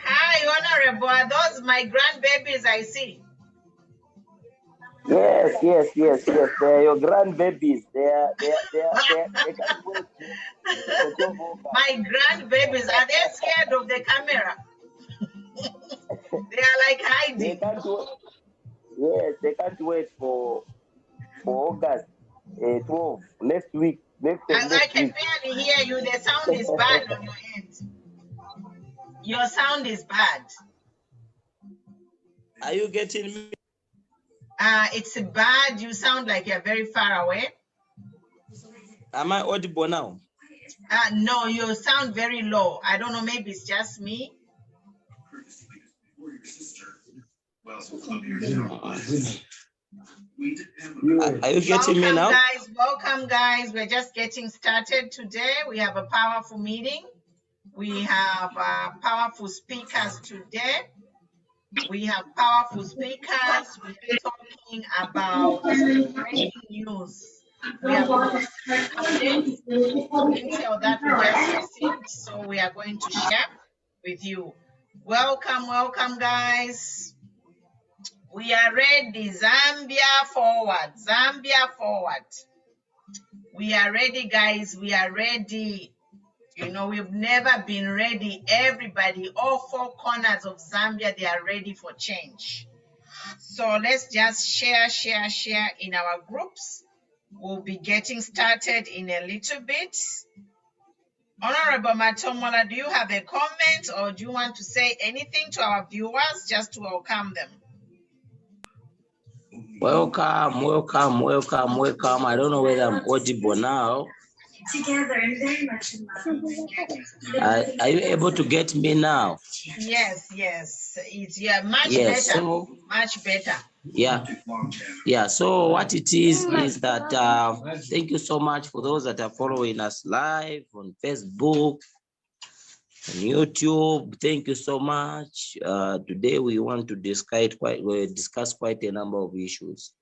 Hi, Honorable. Are those my grandbabies I see? Yes. They're your grandbabies. They can't wait to My grandbabies, are they scared of the camera? They are like hiding. They can't wait. Yes, they can't wait for August 12 next week. I can barely hear you. The sound is bad on your end. Your sound is bad. Are you getting me? It's bad. You sound like you're very far away. Am I audible now? No, you sound very low. I don't know. Maybe it's just me. Are you getting me now? Welcome, guys. We're just getting started today. We have a powerful meeting. We have powerful speakers today. We have powerful speakers. We're talking about breaking news. We have updates, intel that we just received, so we are going to share with you. Welcome, guys. We are ready. Zambia forward. We are ready, guys. We are ready. You know, we've never been ready. Everybody, all four corners of Zambia, they are ready for change. So let's just share in our groups. We'll be getting started in a little bit. Honorable Matomola, do you have a comment or do you want to say anything to our viewers just to welcome them? Welcome. I don't know whether I'm audible now. Together and very much in love. Are you able to get me now? Yes. It's much better. So, much better. Yeah. So what it is that thank you so much for those that are following us live on Facebook, on YouTube. Thank you so much. Today we want to discuss quite a number of issues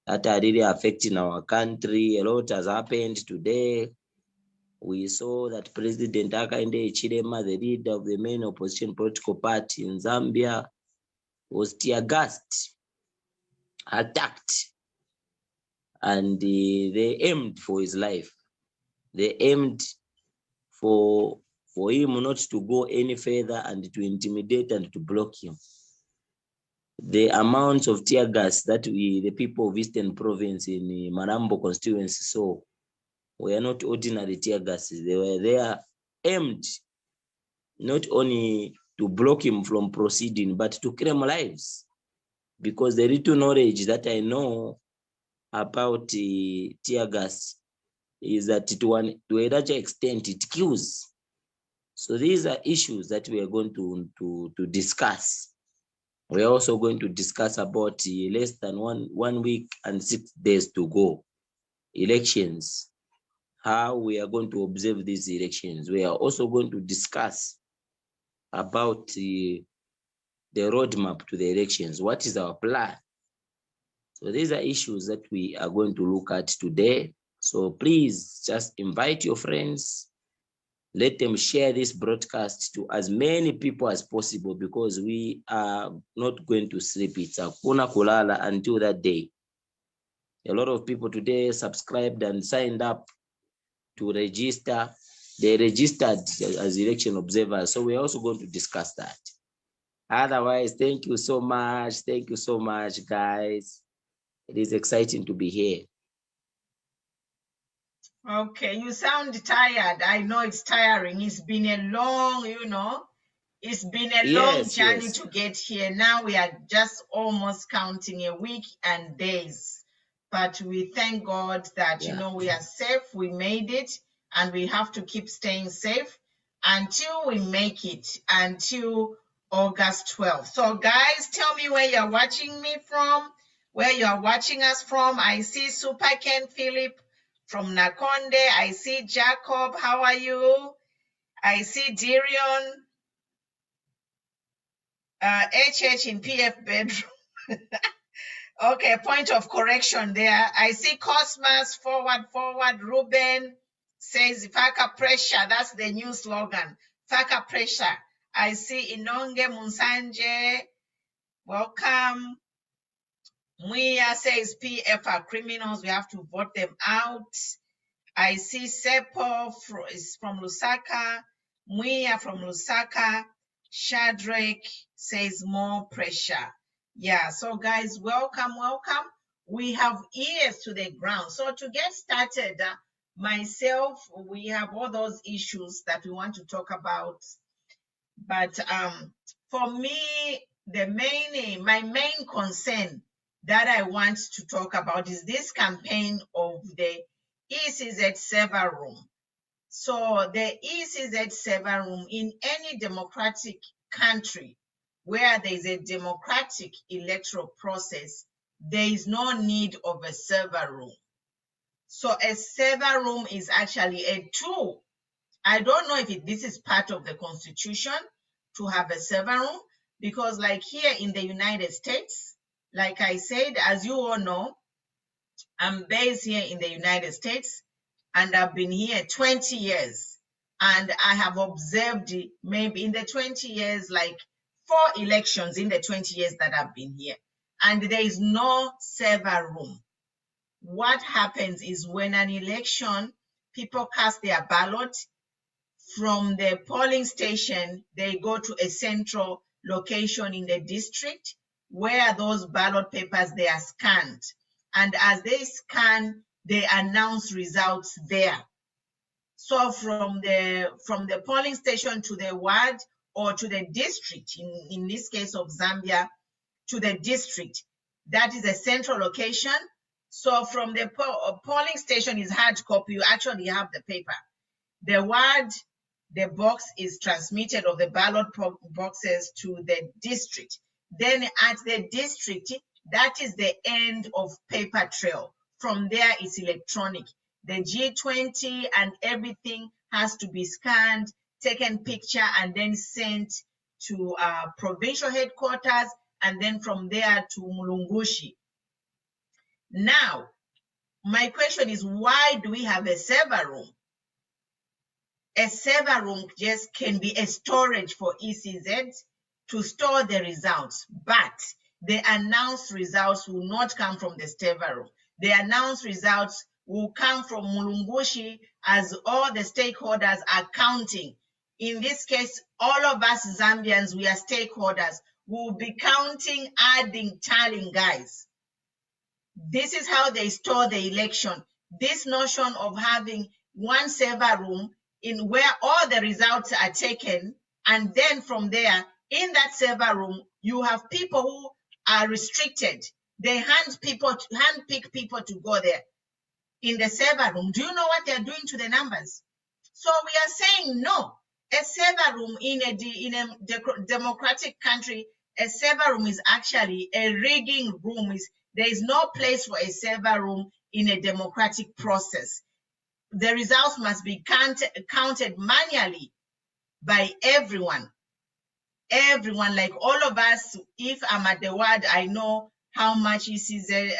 that are really affecting our country. A lot has happened today. We saw that President Hakainde Hichilema, the leader of the main opposition political party in Zambia, was tear-gassed, attacked, and they aimed for his life. They aimed for him not to go any further and to intimidate and to block him. The amount of tear gas that the people of Eastern Province in the Marambo constituency saw were not ordinary tear gases. They were there aimed not only to block him from proceeding, but to claim lives. Because the little knowledge that I know about tear gas is that to a large extent it kills. So these are issues that we are going to discuss. We are also going to discuss about less than one week and 6 days to go. Elections, how we are going to observe these elections. We are also going to discuss about the roadmap to the elections. What is our plan? So these are issues that we are going to look at today. So please just invite your friends. Let them share this broadcast to as many people as possible, because we are not going to sleep. It's hakuna kulala until that day. A lot of people today subscribed and signed up to register. They registered as election observers. So we're also going to discuss that. Otherwise, thank you so much. Thank you so much, guys. It is exciting to be here. Okay, you sound tired. I know it's tiring. It's been a long, it's been a long journey to get here. Now we are just almost counting a week and days. But we thank God that, we are safe. We made it, and we have to keep staying safe until we make it, until August 12th. So guys, tell me where you're watching me from, where you're watching us from. I see Super Ken Philip From Nakonde, I see Jacob. How are you? I see Dirion. HH in PF bedroom. Okay, point of correction there. I see Cosmos, forward. Ruben says Faka pressure. That's the new slogan. Faka pressure. I see Inonge Munsanje. Welcome. Muya says PF are criminals. We have to vote them out. I see Seppo is from Lusaka. Muya from Lusaka. Shadrach says more pressure. Yeah, so guys, welcome. We have ears to the ground. So to get started, myself, we have all those issues that we want to talk about. But for me, my main concern that I want to talk about is this campaign of the ECZ server room. So the ECZ server room in any democratic country where there is a democratic electoral process, there is no need of a server room. So a server room is actually a tool. I don't know if this is part of the Constitution to have a server room, because like here in the United States, like I said, as you all know, I'm based here in the United States and I've been here 20 years. And I have observed maybe in the 20 years, like 4 elections in the 20 years that I've been here. And there is no server room. What happens is when an election, people cast their ballot from the polling station, they go to a central location in the district where those ballot papers, they are scanned. And as they scan, they announce results there. So from the polling station to the ward or to the district, in this case of Zambia, to the district, that is a central location. So from the polling station is hard copy, you actually have the paper. The ward, the box is transmitted, or the ballot boxes, to the district. Then at the district, that is the end of paper trail. From there, it's electronic. The G20 and everything has to be scanned, taken picture, and then sent to provincial headquarters, and then from there to Mulungushi. Now, my question is, why do we have a server room? A server room just can be a storage for ECZ to store the results, but the announced results will not come from the server room. The announced results will come from Mulungushi, as all the stakeholders are counting. In this case, all of us Zambians, we are stakeholders. We'll be counting, adding, tallying, guys. This is how they store the election. This notion of having one server room in where all the results are taken, and then from there, in that server room, you have people who are restricted. They handpick people to go there in the server room. Do you know what they're doing to the numbers? So we are saying no. A server room in a democratic country, a server room is actually a rigging room. There is no place for a server room in a democratic process. The results must be counted manually by everyone. Everyone, like all of us, if I'm at the ward, I know how much ECZ,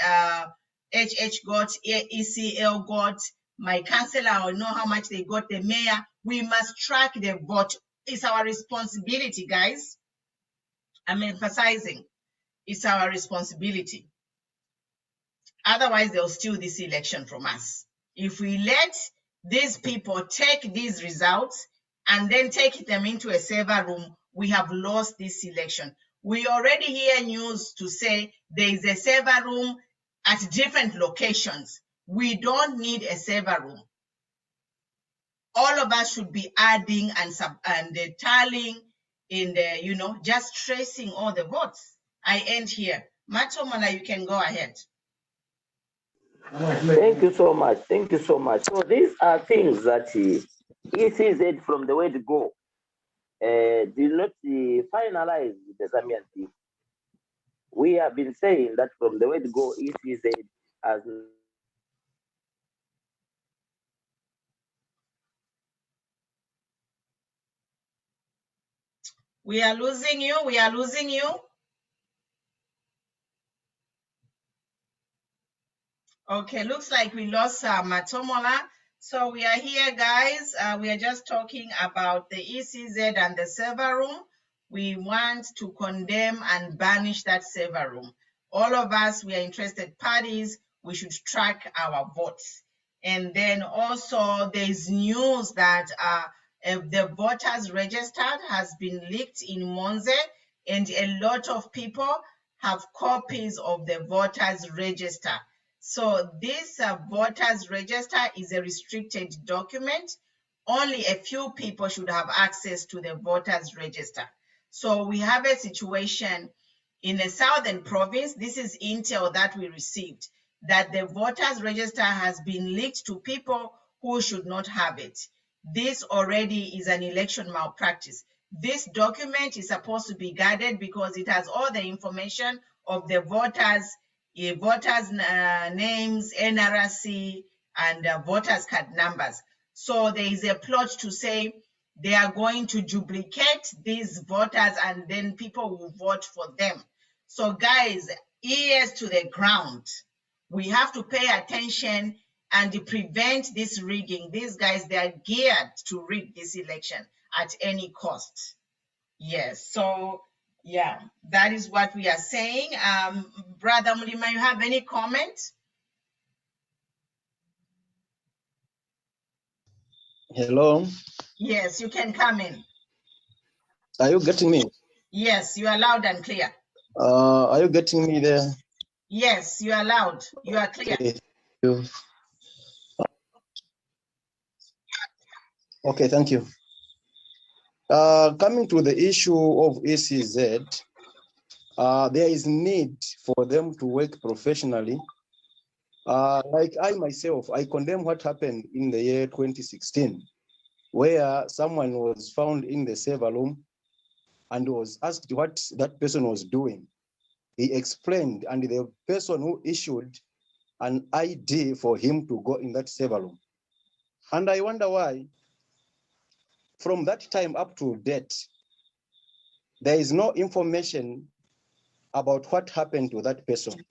HH got, ECL got, my councillor, I know how much they got, the mayor. We must track the vote. It's our responsibility, guys. I'm emphasizing, it's our responsibility. Otherwise, they'll steal this election from us. If we let these people take these results and then take them into a server room, we have lost this election. We already hear news to say there is a server room at different locations. We don't need a server room. All of us should be adding and tallying in the, just tracing all the votes. I end here. Matomala, you can go ahead. Thank you so much. Thank you so much. So these are things that ECZ from the word go did not finalize with the Zambian team. We have been saying that from the word go, ECZ has We are losing you. We are losing you. Okay, looks like we lost Matomola. So we are here, guys. We are just talking about the ECZ and the server room. We want to condemn and banish that server room. All of us, we are interested parties. We should track our votes. And then also there's news that the voters register has been leaked in Monze, and a lot of people have copies of the voters register. So this voters register is a restricted document. Only a few people should have access to the voters register. So we have a situation in the southern province. This is intel that we received, that the voters register has been leaked to people who should not have it. This already is an election malpractice. This document is supposed to be guarded because it has all the information of the voters names, NRC, and voters card numbers. So there is a plot to say they are going to duplicate these voters and then people will vote for them. So guys, ears to the ground. We have to pay attention and prevent this rigging. These guys, they are geared to rig this election at any cost. Yes, so yeah, that is what we are saying. Brother Mulima, you have any comment? Hello. Yes, you can come in. Are you getting me? Yes, you are loud and clear. Are you getting me there? Yes, you are loud. You are clear. Okay. Okay, thank you. Coming to the issue of ECZ, there is need for them to work professionally. Like I myself, I condemn what happened in the year 2016, where someone was found in the server room and was asked what that person was doing. He explained, and the person who issued an ID for him to go in that server room. And I wonder why, from that time up to date, there is no information about what happened to that person.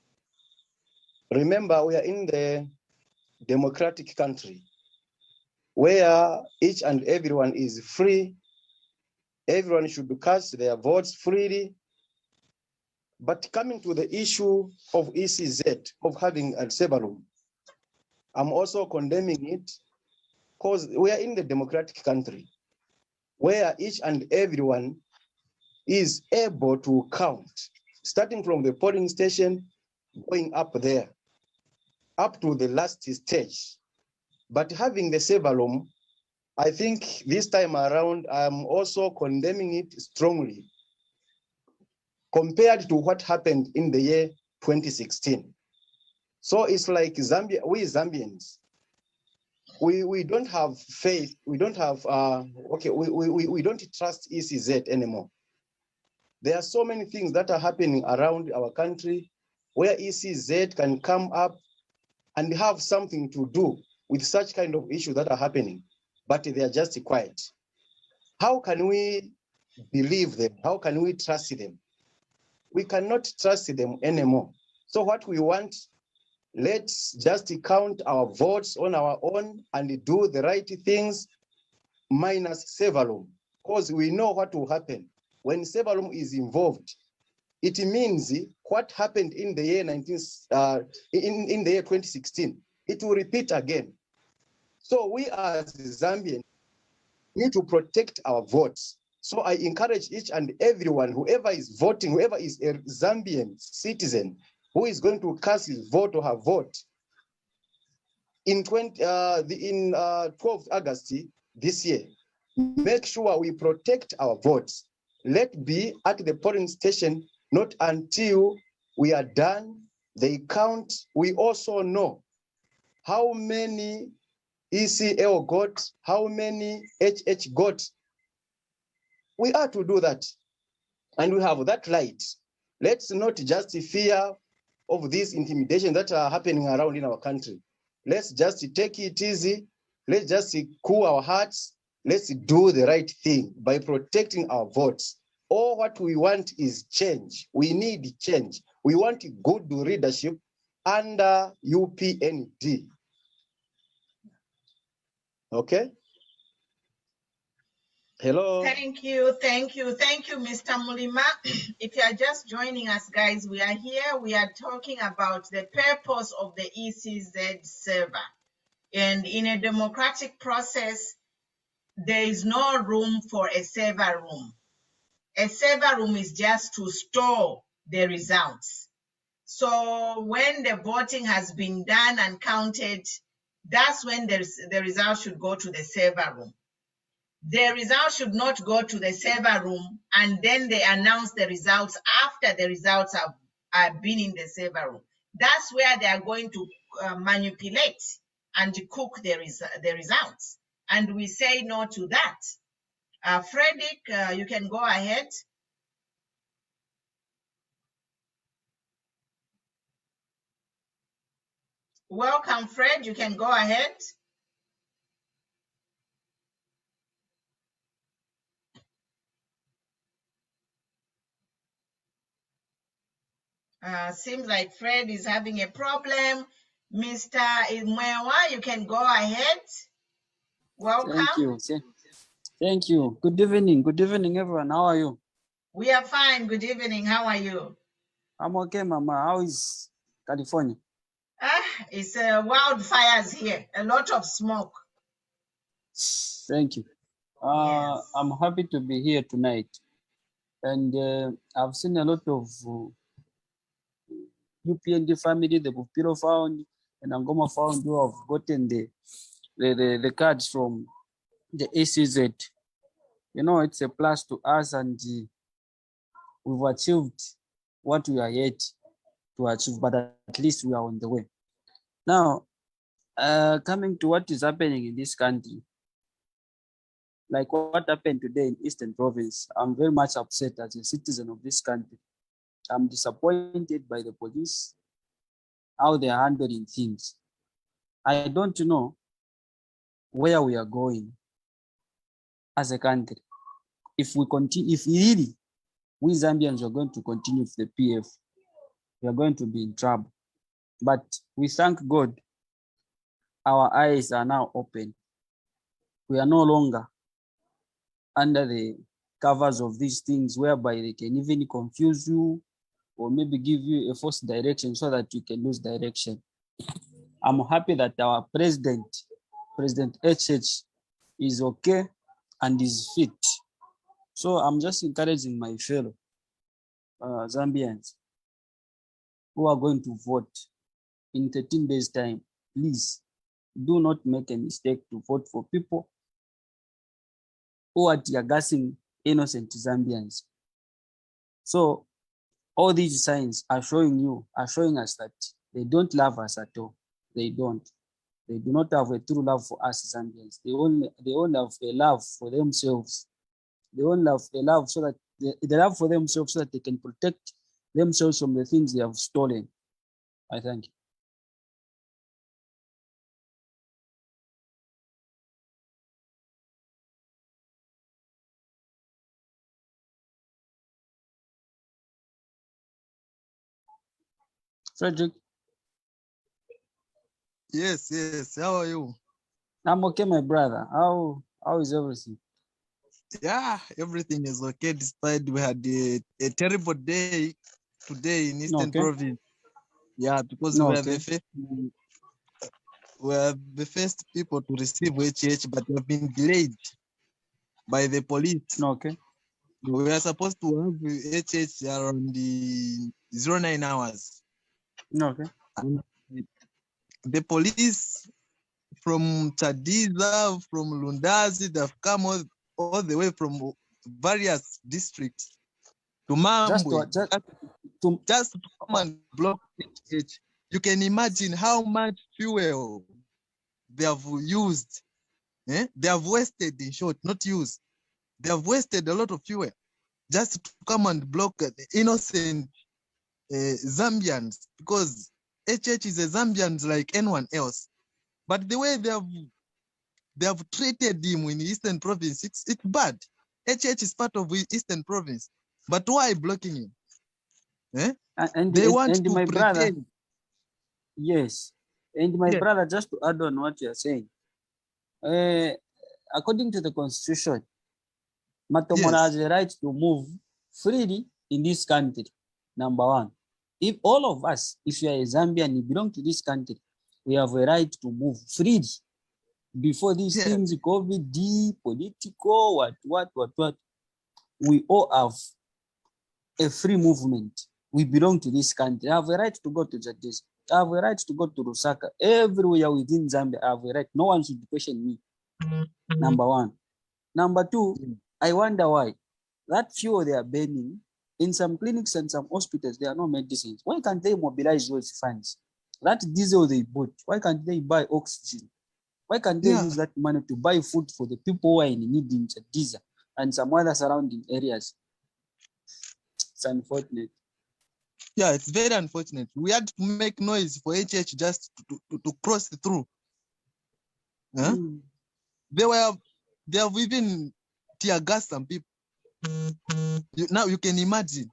Remember, we are in the democratic country where each and everyone is free. Everyone should cast their votes freely. But coming to the issue of ECZ, of having a server room, I'm also condemning it because we are in the democratic country where each and everyone is able to count, starting from the polling station, going up there, up to the last stage. But having the server room, I think this time around, I'm also condemning it strongly compared to what happened in the year 2016. So it's like Zambia, we Zambians, we don't have faith, we don't have, we don't trust ECZ anymore. There are so many things that are happening around our country where ECZ can come up and have something to do with such kind of issues that are happening, but they are just quiet. How can we believe them? How can we trust them? We cannot trust them anymore. So what we want, let's just count our votes on our own and do the right things, minus server room, because we know what will happen when server room is involved. It means what happened in the year in the year 2016, it will repeat again. So we as Zambians need to protect our votes. So I encourage each and everyone, whoever is voting, whoever is a Zambian citizen who is going to cast his vote or her vote in 12th August this year, make sure we protect our votes. Let be at the polling station, not until we are done, they count. We also know how many ECL got, how many HH got. We are to do that, and we have that right. Let's not just fear of these intimidations that are happening around in our country. Let's just take it easy. Let's just cool our hearts. Let's do the right thing by protecting our votes. All what we want is change. We need change. We want good leadership under UPND. Okay? Hello? Thank you, Mr. Mulima. If you are just joining us, guys, we are here. We are talking about the purpose of the ECZ server. And in a democratic process, there is no room for a server room. A server room is just to store the results. So when the voting has been done and counted, that's when the results should go to the server room. The results should not go to the server room and then they announce the results after the results have been in the server room. That's where they are going to manipulate and cook the results. And we say no to that. Frederick, you can go ahead. Welcome, Fred. You can go ahead. Seems like Fred is having a problem. Mr. Imwewa, you can go ahead. Welcome. Thank you. Thank you. Good evening. Good evening, everyone. How are you? We are fine. Good evening. How are you? I'm okay, Mama. How is California? It's wildfires here. A lot of smoke. Thank you. Yes. I'm happy to be here tonight. And I've seen a lot of UPND family, the Bupiro found and Angoma found who have gotten the cards from the ECZ. You know, it's a plus to us, and we've achieved what we are yet to achieve, but at least we are on the way. Now, coming to what is happening in this country, like what happened today in Eastern Province, I'm very much upset as a citizen of this country. I'm disappointed by the police, how they are handling things. I don't know where we are going as a country. If we continue, if really we Zambians are going to continue with the PF, we are going to be in trouble. But we thank God, our eyes are now open. We are no longer under the covers of these things whereby they can even confuse you or maybe give you a false direction so that you can lose direction. I'm happy that our President HH, is okay and is fit. So I'm just encouraging my fellow Zambians who are going to vote in 13 days' time. Please do not make a mistake to vote for people who are tear-gassing innocent Zambians. So all these signs are showing us that they don't love us at all. They don't. They do not have a true love for us Zambians. They only have a love for themselves. They only have a love so that they love for themselves so that they can protect themselves from the things they have stolen. I thank you. Frederick. Yes. How are you? I'm okay, my brother. How is everything? Yeah, everything is okay. Despite we had a terrible day today in Eastern Province. Yeah, because we are the first people to receive HH, but we have been delayed by the police. Okay. We are supposed to have HH around the 09 hours. Okay. And the police from Chadiza, from Lundazi, they've come all the way from various districts to Mambwe, just to come and block HH. You can imagine how much fuel they have used. They have wasted, in short, not used. They have wasted a lot of fuel just to come and block the innocent Zambians, because HH is a Zambians like anyone else. But the way they have treated him in Eastern Province, it's bad. HH is part of Eastern Province. But why blocking him? Eh? And They want to my brother, pretend. yes, and my Yes. brother, just to add on what you are saying, according to the constitution, Matomora has the right to move freely in this country. Number one, if all of us, if you are a Zambian, you belong to this country, we have a right to move freely. Before these things, COVID, political, what, we all have a free movement. We belong to this country. I have a right to go to Jadis. I have a right to go to Lusaka. Everywhere within Zambia, I have a right. No one should question me. Number one. Number two, I wonder why that fuel they are burning in some clinics and some hospitals, there are no medicines. Why can't they mobilize those funds? That diesel they bought, why can't they buy oxygen? Why can't they use that money to buy food for the people who are in need in Jadiza and some other surrounding areas? It's unfortunate. Yeah, it's very unfortunate. We had to make noise for HH just to cross through. Huh? They have even tear gas some people. Now you can imagine.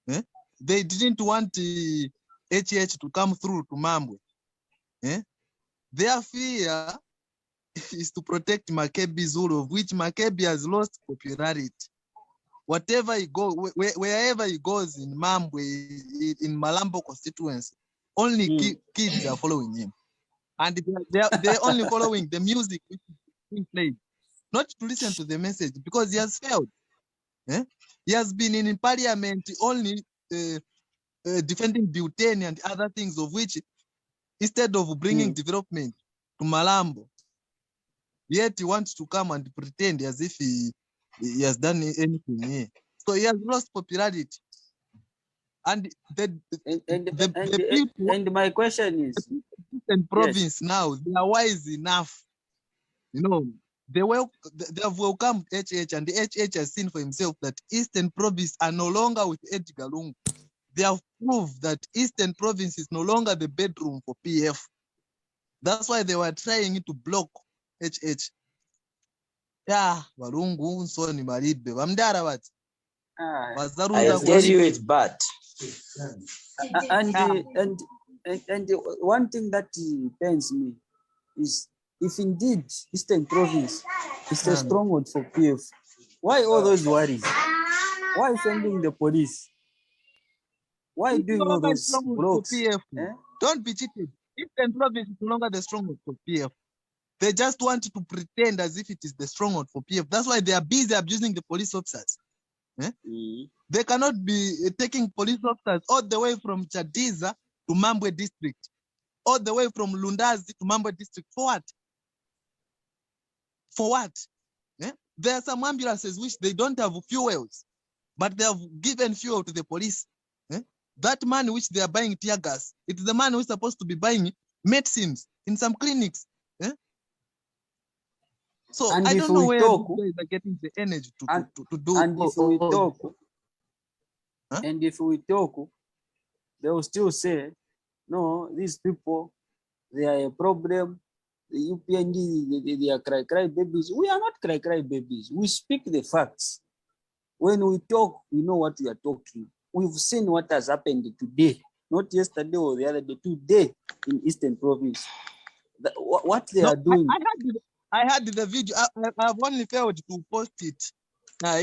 Eh? They didn't want HH to come through to Mambwe. Eh? Their fear is to protect Makebi Zulu, of which Makebi has lost popularity. Whatever he goes, wherever he goes in Mambwe, in Malambo constituency, only kids are following him. And they're only following the music which is being played, not to listen to the message, because he has failed. Eh? He has been in parliament only defending butane and other things, of which, instead of bringing development to Malambo, yet he wants to come and pretend as if he has done anything here. So he has lost popularity. And my question is, the Eastern Province now, they are wise enough. You know, they have welcomed HH, and the HH has seen for himself that Eastern Province are no longer with Edgar Lungu. They have proved that Eastern Province is no longer the bedroom for PF. That's why they were trying to block HH. Yeah, Walungu, Soni, Maridbe, Vamdara what? I tell you it's bad. And one thing that pains me is, if indeed Eastern Province is a stronghold for PF, why all those worries? Why sending the police? Why doing all those blocks? PF. Don't be cheated. Eastern Province is no longer the stronghold for PF. They just want to pretend as if it is the stronghold for PF. That's why they are busy abusing the police officers. They cannot be taking police officers all the way from Chadiza to Mambwe district, all the way from Lundazi to Mambwe district. For what? For what? There are some ambulances which they don't have fuels, but they have given fuel to the police. That money which they are buying tear gas, it's the man who is supposed to be buying medicines in some clinics. So and I if don't know we where talk, these guys are getting the energy to do. And if we talk, and if we talk, they will still say, no, these people, they are a problem. The UPND, they are cry babies. We are not cry babies. We speak the facts. When we talk, we know what we are talking. We've seen what has happened today, not yesterday or the other day, today in Eastern Province. What they are doing. I had the video. I've only failed to post it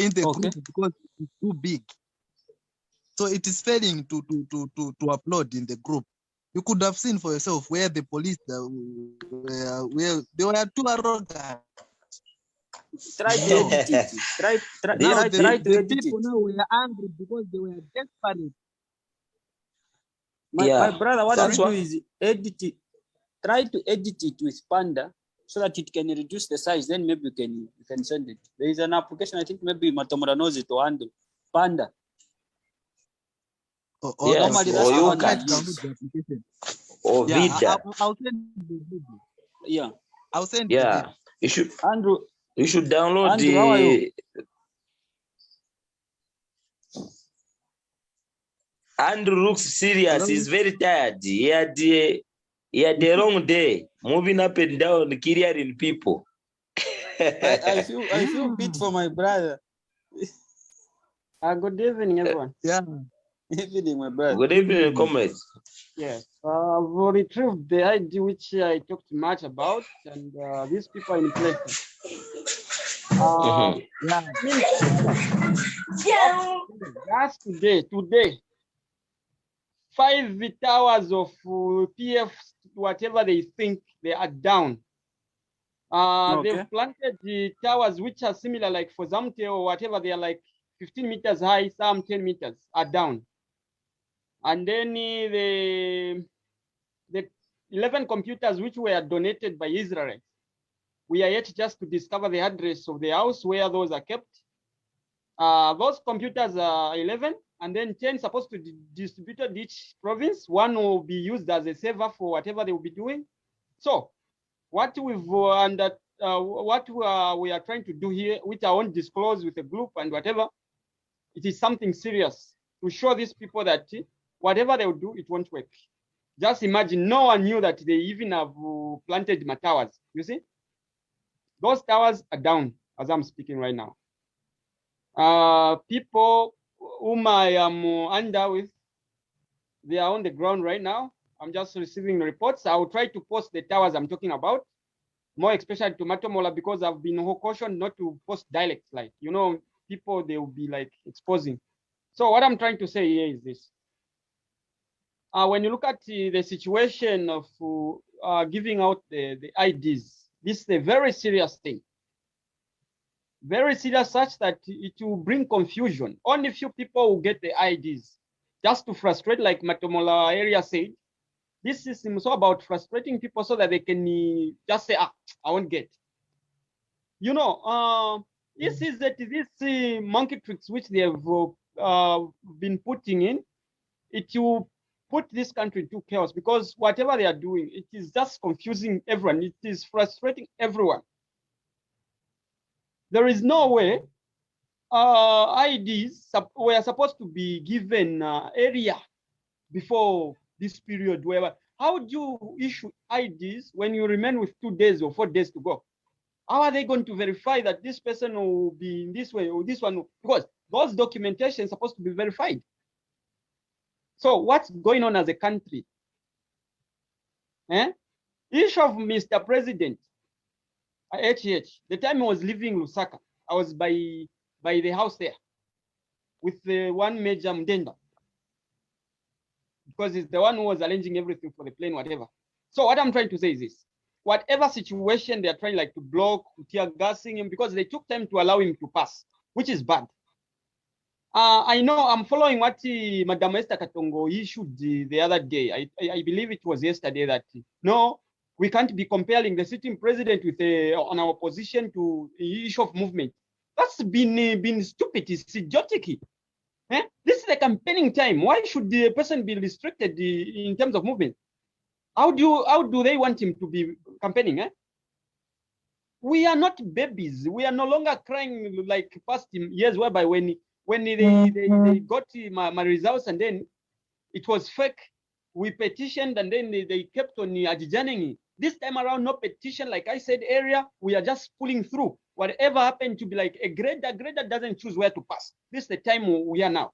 in the group because it's too big. So it is failing to upload in the group. You could have seen for yourself where the police where they were too arrogant. Try to edit it. Try to edit it. People now were angry because they were desperate. My brother, what I do is edit it. Try to edit it with Panda so that it can reduce the size. Then maybe you can send it. There is an application, I think maybe Matomura knows it, to handle Panda. Yes, or you can or Vida. I'll send the video. Yeah, I'll send the video. You should, Andrew. You should download Andrew, how are you? Andrew looks serious. He's very tired. He had a long day, moving up and down, killing people. I feel bit for my brother. Good evening, everyone. Yeah. Evening, my brother. Good evening, comrades. Yes. I've retrieved the ID which I talked much about, and these people are in place. That's today, 5 towers of PF, whatever they think, they are down. They've planted the towers which are similar, like for Zamte or whatever, they are like 15 meters high, some 10 meters are down. And then the 11 computers which were donated by Israel, we are yet just to discover the address of the house where those are kept. Those computers are 11, and then 10 supposed to be distributed each province. One will be used as a server for whatever they will be doing. So what we've we are trying to do here, which I won't disclose with the group and whatever, it is something serious to show these people that whatever they will do, it won't work. Just imagine, no one knew that they even have planted my towers. You see, those towers are down as I'm speaking right now. People whom I am under with, they are on the ground right now. I'm just receiving reports. I will try to post the towers I'm talking about, more especially to Matomola, because I've been cautioned not to post dialects, like, you know, people, they will be like exposing. So what I'm trying to say here is this. When you look at the situation of giving out the IDs, this is a very serious thing. Very serious, such that it will bring confusion. Only few people will get the IDs, just to frustrate, like Matomola area said. This is so about frustrating people so that they can just say, I won't get. You know, this is that this monkey tricks which they have been putting in, it will put this country into chaos, because whatever they are doing, it is just confusing everyone. It is frustrating everyone. There is no way IDs were supposed to be given area before this period. Where, how do you issue IDs when you remain with 2 days or 4 days to go? How are they going to verify that this person will be in this way or this one? Because those documentation is supposed to be verified. So what's going on as a country? Issue of Mr. President, the time I was leaving Lusaka, I was by the house there with the one Major Mdenda, because he's the one who was arranging everything for the plane, whatever. So what I'm trying to say is this: whatever situation they are trying like to block, tear gassing him, because they took time to allow him to pass, which is bad. I know I'm following what Madam Esther Katongo issued the other day. I believe it was yesterday, that no, we can't be comparing the sitting president with on our position to the issue of movement. That's been stupid. It's idiotic. This is the campaigning time. Why should the person be restricted in terms of movement? How do they want him to be campaigning? We are not babies. We are no longer crying like past years, whereby when they got my results and then it was fake, we petitioned and then they kept on adjourning. This time around, no petition. Like I said earlier, we are just pulling through. Whatever happened to be like a grader doesn't choose where to pass. This is the time we are now.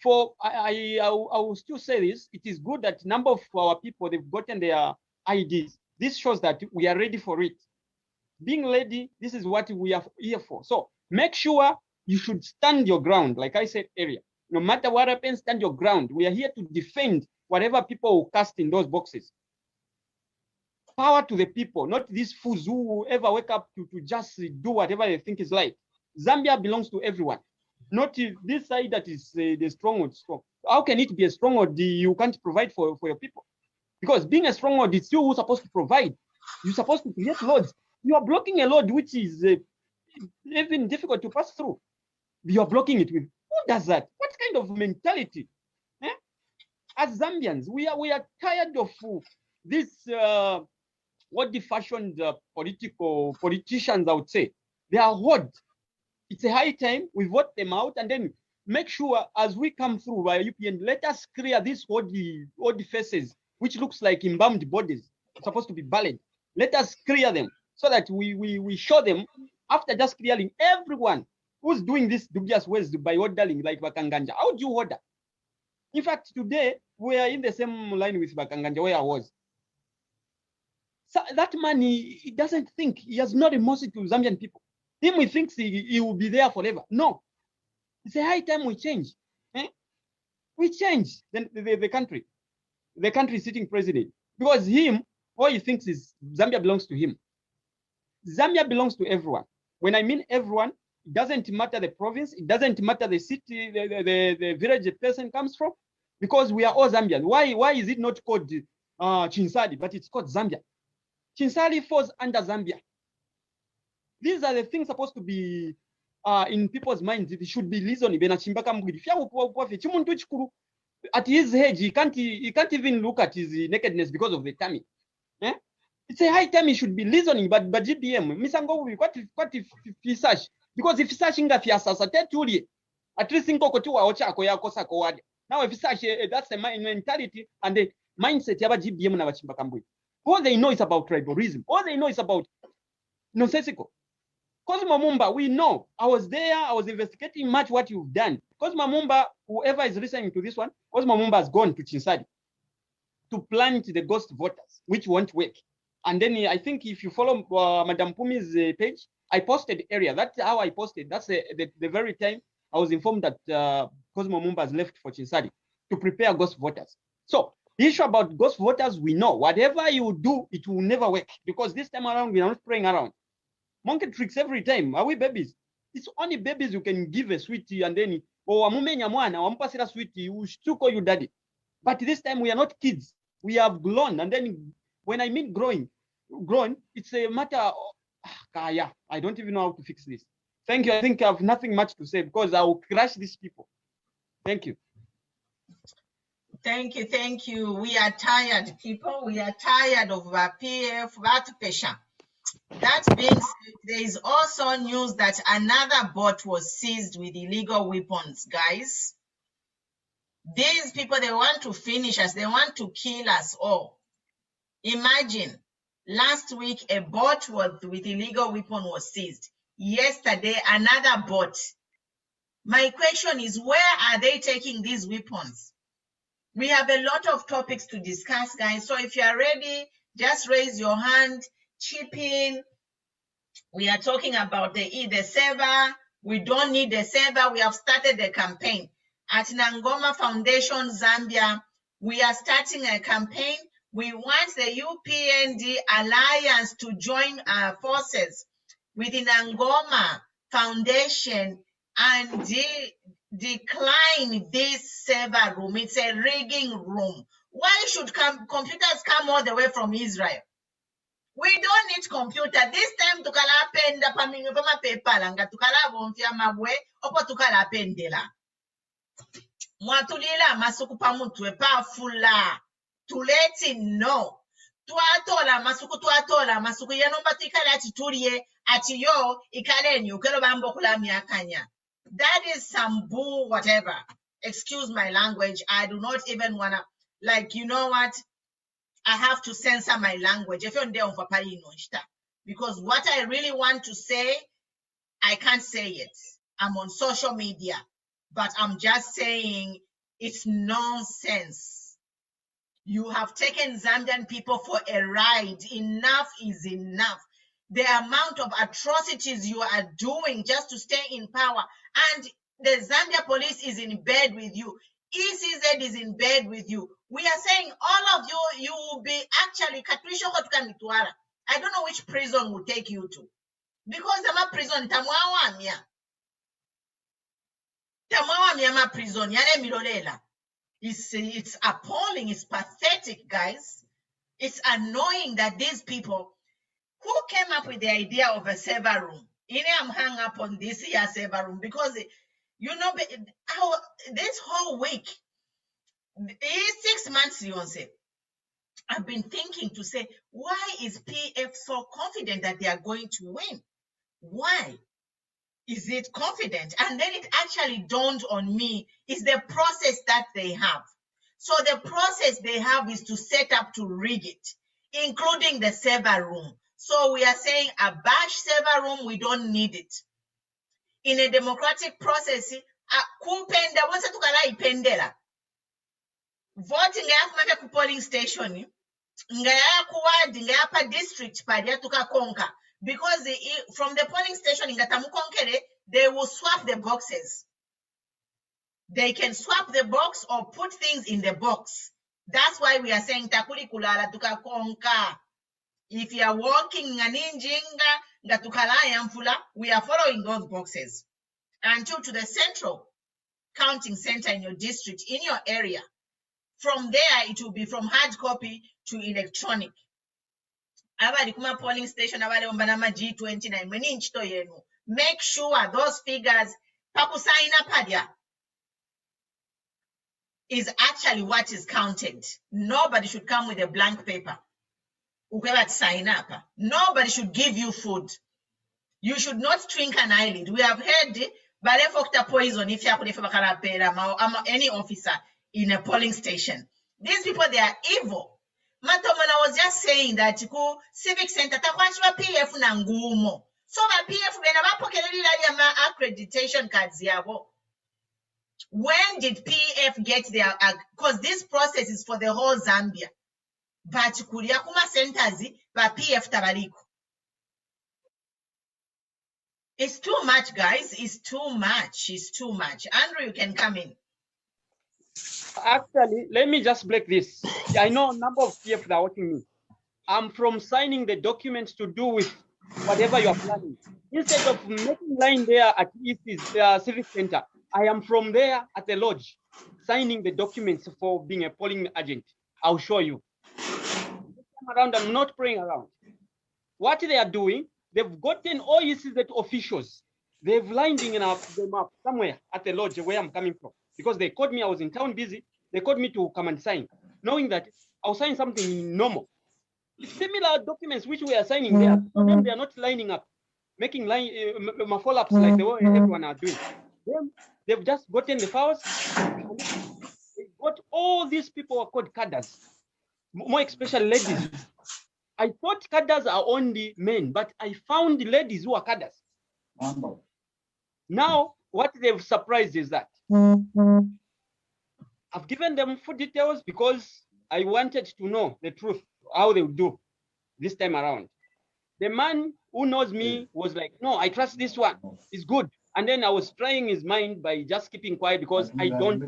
For I will still say this: it is good that number of our people, they've gotten their IDs. This shows that we are ready for it. Being ready, this is what we are here for. So make sure you should stand your ground. Like I said earlier, no matter what happens, stand your ground. We are here to defend whatever people will cast in those boxes. Power to the people, not these fools who ever wake up to just do whatever they think is right. Zambia belongs to everyone, not this side that is the stronghold. How can it be a stronghold you can't provide for your people? Because being a stronghold, it's you who's supposed to provide. You're supposed to create loads. You are blocking a load which is even difficult to pass through. You are blocking it with, who does that? What kind of mentality? As Zambians, we are tired of this old-fashioned politicians, I would say. They are odd. It's a high time we vote them out, and then make sure as we come through by UPN, let us clear these odd faces, which looks like embalmed bodies, supposed to be buried. Let us clear them so that we show them after just clearing everyone who's doing this dubious ways by ordering like Bakanganja. How do you order? In fact, today we are in the same line with Bakanganja where I was. So that man, he doesn't think, he has no remorse to Zambian people. Him, he thinks he will be there forever. No. It's a high time we change. We change the country. The country sitting president. Because him, all he thinks is Zambia belongs to him. Zambia belongs to everyone. When I mean everyone, it doesn't matter the province, it doesn't matter the city, the village the person comes from, because we are all Zambians. Why is it not called Chinsali, but it's called Zambia? Chinsali falls under Zambia. These are the things supposed to be in people's minds. It should be listened. At his age, he can't even look at his nakedness because of the tummy. Eh? It's a high time he should be listening, but GBM, Misango, what if he search? Because if searching that he has at least in Kokotua or now if you search, that's the mentality and the mindset of GBM and Chimbakambui. All they know is about tribalism. All they know is about nonsensical. Cosmo Mumba, we know. I was there. I was investigating much what you've done. Cosmo Mumba, whoever is listening to this one, Cosmo Mumba has gone to Chinsadi to plant the ghost voters, which won't work. And then I think if you follow Madam Pumi's page, I posted the area. That's how I posted. That's the very time I was informed that Cosmo Mumba has left for Chinsadi to prepare ghost voters. So the issue about ghost voters, we know. Whatever you do, it will never work. Because this time around, we are not playing around. Monkey tricks every time. Are we babies? It's only babies you can give a sweetie and then wampasira sweetie, you still call you daddy. But this time we are not kids. We have grown. And then when I mean grown, it's a matter of I don't even know how to fix this. Thank you. I think I have nothing much to say because I will crush these people. Thank you. Thank you, thank you. We are tired, people. We are tired of PF pressure. That being said, there is also news that another boat was seized with illegal weapons, guys. These people, they want to finish us. They want to kill us all. Imagine, last week, a boat with illegal weapon was seized. Yesterday, another boat. My question is, where are they taking these weapons? We have a lot of topics to discuss, guys. So if you are ready, just raise your hand, chip in. We are talking about the server. We don't need the server. We have started the campaign. At Nangoma Foundation Zambia, we are starting a campaign. We want the UPND Alliance to join our forces with the Nangoma Foundation and decline this server room. It's a rigging room. Why should computers come all the way from Israel? We don't need computer. This time tukala penda pamingo pama PayPal nga tukala bonfia mabwe opo tukala pendela. Mwatulila masuku pamutwe pafula. Tuleti no. Tuatola masuku yanomba tikala atitulie ati yo ikaleni ukelo bambo kula miakanya. That is some bull whatever. Excuse my language. I do not even wanna, like, you know what? I have to censor my language. Because what I really want to say, I can't say it. I'm on social media, but I'm just saying it's nonsense. You have taken Zambian people for a ride. Enough is enough. The amount of atrocities you are doing just to stay in power, and the Zambia police is in bed with you. ECZ is in bed with you. We are saying all of you, you will be actually, I don't know which prison will take you to. Because I'm a prison, prison, it's appalling, it's pathetic, guys. It's annoying that these people who came up with the idea of a server room, I'm hung up on this here server room because you know, how this whole week, 6 months, you say, I've been thinking to say, why is PF so confident that they are going to win? Why is it confident? And then it actually dawned on me, is the process that they have. So the process they have is to set up to rig it, including the server room. So we are saying a bash server room, we don't need it. In a democratic process, kupenda wose tukala ipendela. Voting ya ku polling station, ngaya kuwadi, ngaya pa district padia tukakonka. Because from the polling station in Gatamukonkere, they will swap the boxes. They can swap the box or put things in the box. That's why we are saying takuli kulala tukakonka. If you are walking nganinjinga ngatukala mfula, we are following those boxes until to the central counting center in your district, in your area. From there, it will be from hard copy to electronic. Abali kuma polling station abali ombanama G29 mweni nchito yenu. Make sure those figures pakusaina padia is actually what is counted. Nobody should come with a blank paper. Ukeba sign up. Nobody should give you food. You should not twink an eyelid. We have heard balefokta poison if you any officer in a polling station. These people, they are evil. Matomana was just saying that civic center takwachiwa PF na ngumo. So the PF benaba accreditation cards yabo. When did PF get their, because this process is for the whole Zambia. But kulia kuma centers ba PF tabaliko. It's too much, guys. It's too much. It's too much. Andrew, you can come in. Actually, let me just break this. I know a number of PF that are watching me. I'm from signing the documents to do with whatever you are planning. Instead of making line there at ECZ Civic Center, I am from there at the lodge, signing the documents for being a polling agent. I'll show you. This time around, I'm not praying around. What they are doing, they've gotten all ECZ officials. They've lined them up somewhere at the lodge where I'm coming from. Because they called me, I was in town busy. They called me to come and sign, knowing that I'll sign something normal. Similar documents which we are signing there, they are not lining up, making line follow-ups like the way everyone are doing. They've just gotten the files. They got all these people are called cadres, more especially ladies. I thought cadres are only men, but I found ladies who are cadres. Now, what they've surprised is that I've given them full details because I wanted to know the truth, how they would do this time around. The man who knows me was like, no, I trust this one. It's good. And then I was trying his mind by just keeping quiet because I don't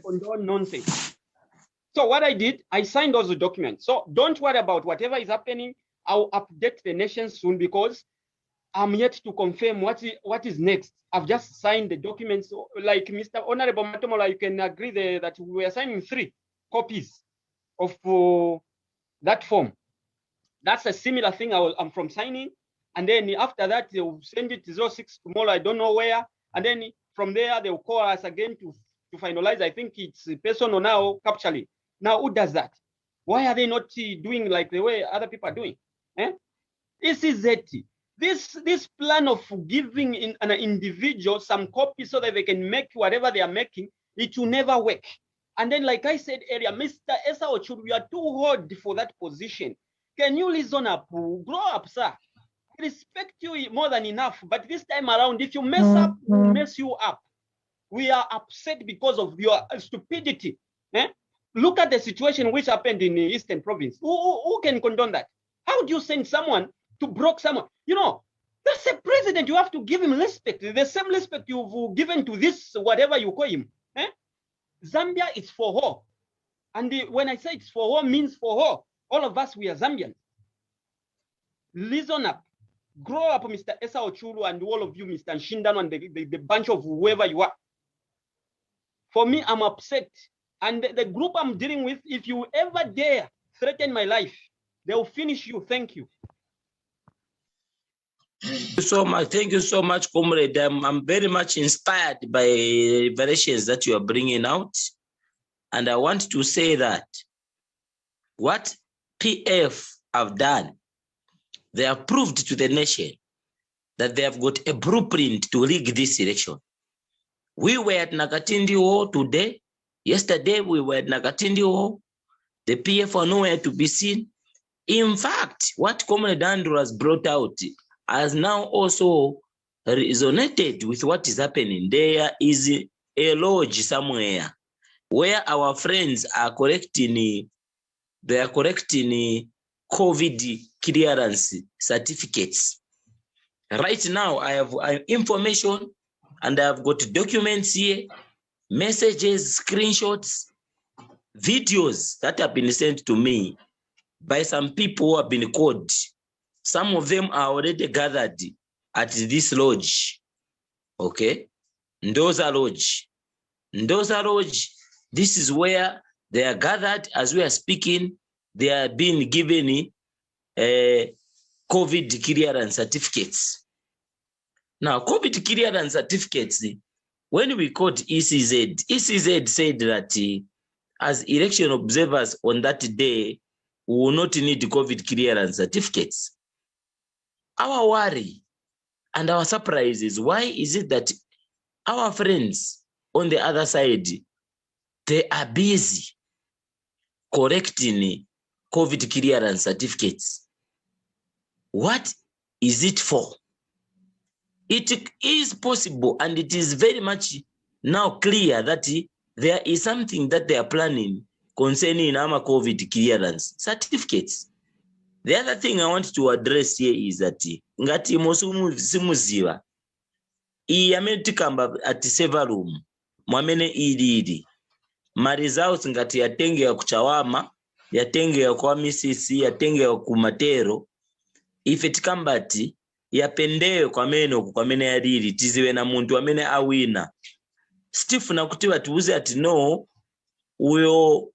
condone nonsense. So what I did, I signed all the documents. So don't worry about whatever is happening. I'll update the nation soon because I'm yet to confirm what is next. I've just signed the documents. Like Mr. Honorable Matomola, you can agree that we are signing 3 copies of that form. That's a similar thing I'm from signing. And then after that, they'll send it to 06 tomorrow, I don't know where. And then from there, they'll call us again to finalize. I think it's personal now, capturely. Now, who does that? Why are they not doing like the way other people are doing? ECZ. This plan of giving an individual some copies so that they can make whatever they are making, it will never work. And then, like I said earlier, Mr. Esa Ochuru, we are too old for that position. Can you listen up? Grow up, sir. I respect you more than enough. But this time around, if you mess up, we'll mess you up. We are upset because of your stupidity. Look at the situation which happened in the Eastern Province. Who can condone that? How do you send someone to block someone? You know, that's a president. You have to give him respect. The same respect you've given to this, whatever you call him. Zambia is for all. And when I say it's for all, means for all. All of us, we are Zambians. Listen up. Grow up, Mr. Esa Ochuru, and all of you, Mr. Nshindano, and the bunch of whoever you are. For me, I'm upset. And the group I'm dealing with, if you ever dare threaten my life, they will finish you. Thank you. Thank you so much. Thank you so much, comrade. I'm very much inspired by revelations that you are bringing out. And I want to say that what PF have done, they have proved to the nation that they have got a blueprint to rig this election. We were at Nakatindi Hall today. Yesterday, we were at Nakatindi Hall. The PF are nowhere to be seen. In fact, what Comrade Andrew has brought out has now also resonated with what is happening. There is a lodge somewhere where our friends are collecting, they are collecting COVID clearance certificates. Right now, I have information and I have got documents here, messages, screenshots, videos that have been sent to me by some people who have been called. Some of them are already gathered at this lodge. Okay? Ndoza Lodge. Ndoza Lodge, this is where they are gathered as we are speaking. They are being given COVID clearance certificates. Now, COVID clearance certificates, when we called ECZ, ECZ said that as election observers on that day, we will not need COVID clearance certificates. Our worry and our surprise is, why is it that our friends on the other side, they are busy collecting COVID clearance certificates? What is it for? It is possible, and it is very much now clear that there is something that they are planning concerning our COVID clearance certificates. The other thing I want to address here is that ngati simuziva tikamba at severum mwamene ili ma results ngati yatengera kuchawama, yatengera kwa misisi, yatengera kumatero, ife tikambati yapendeyo kwamene yalili tiziwe na muntu amene awina. Stifuna kuti batuuze ati no, uyo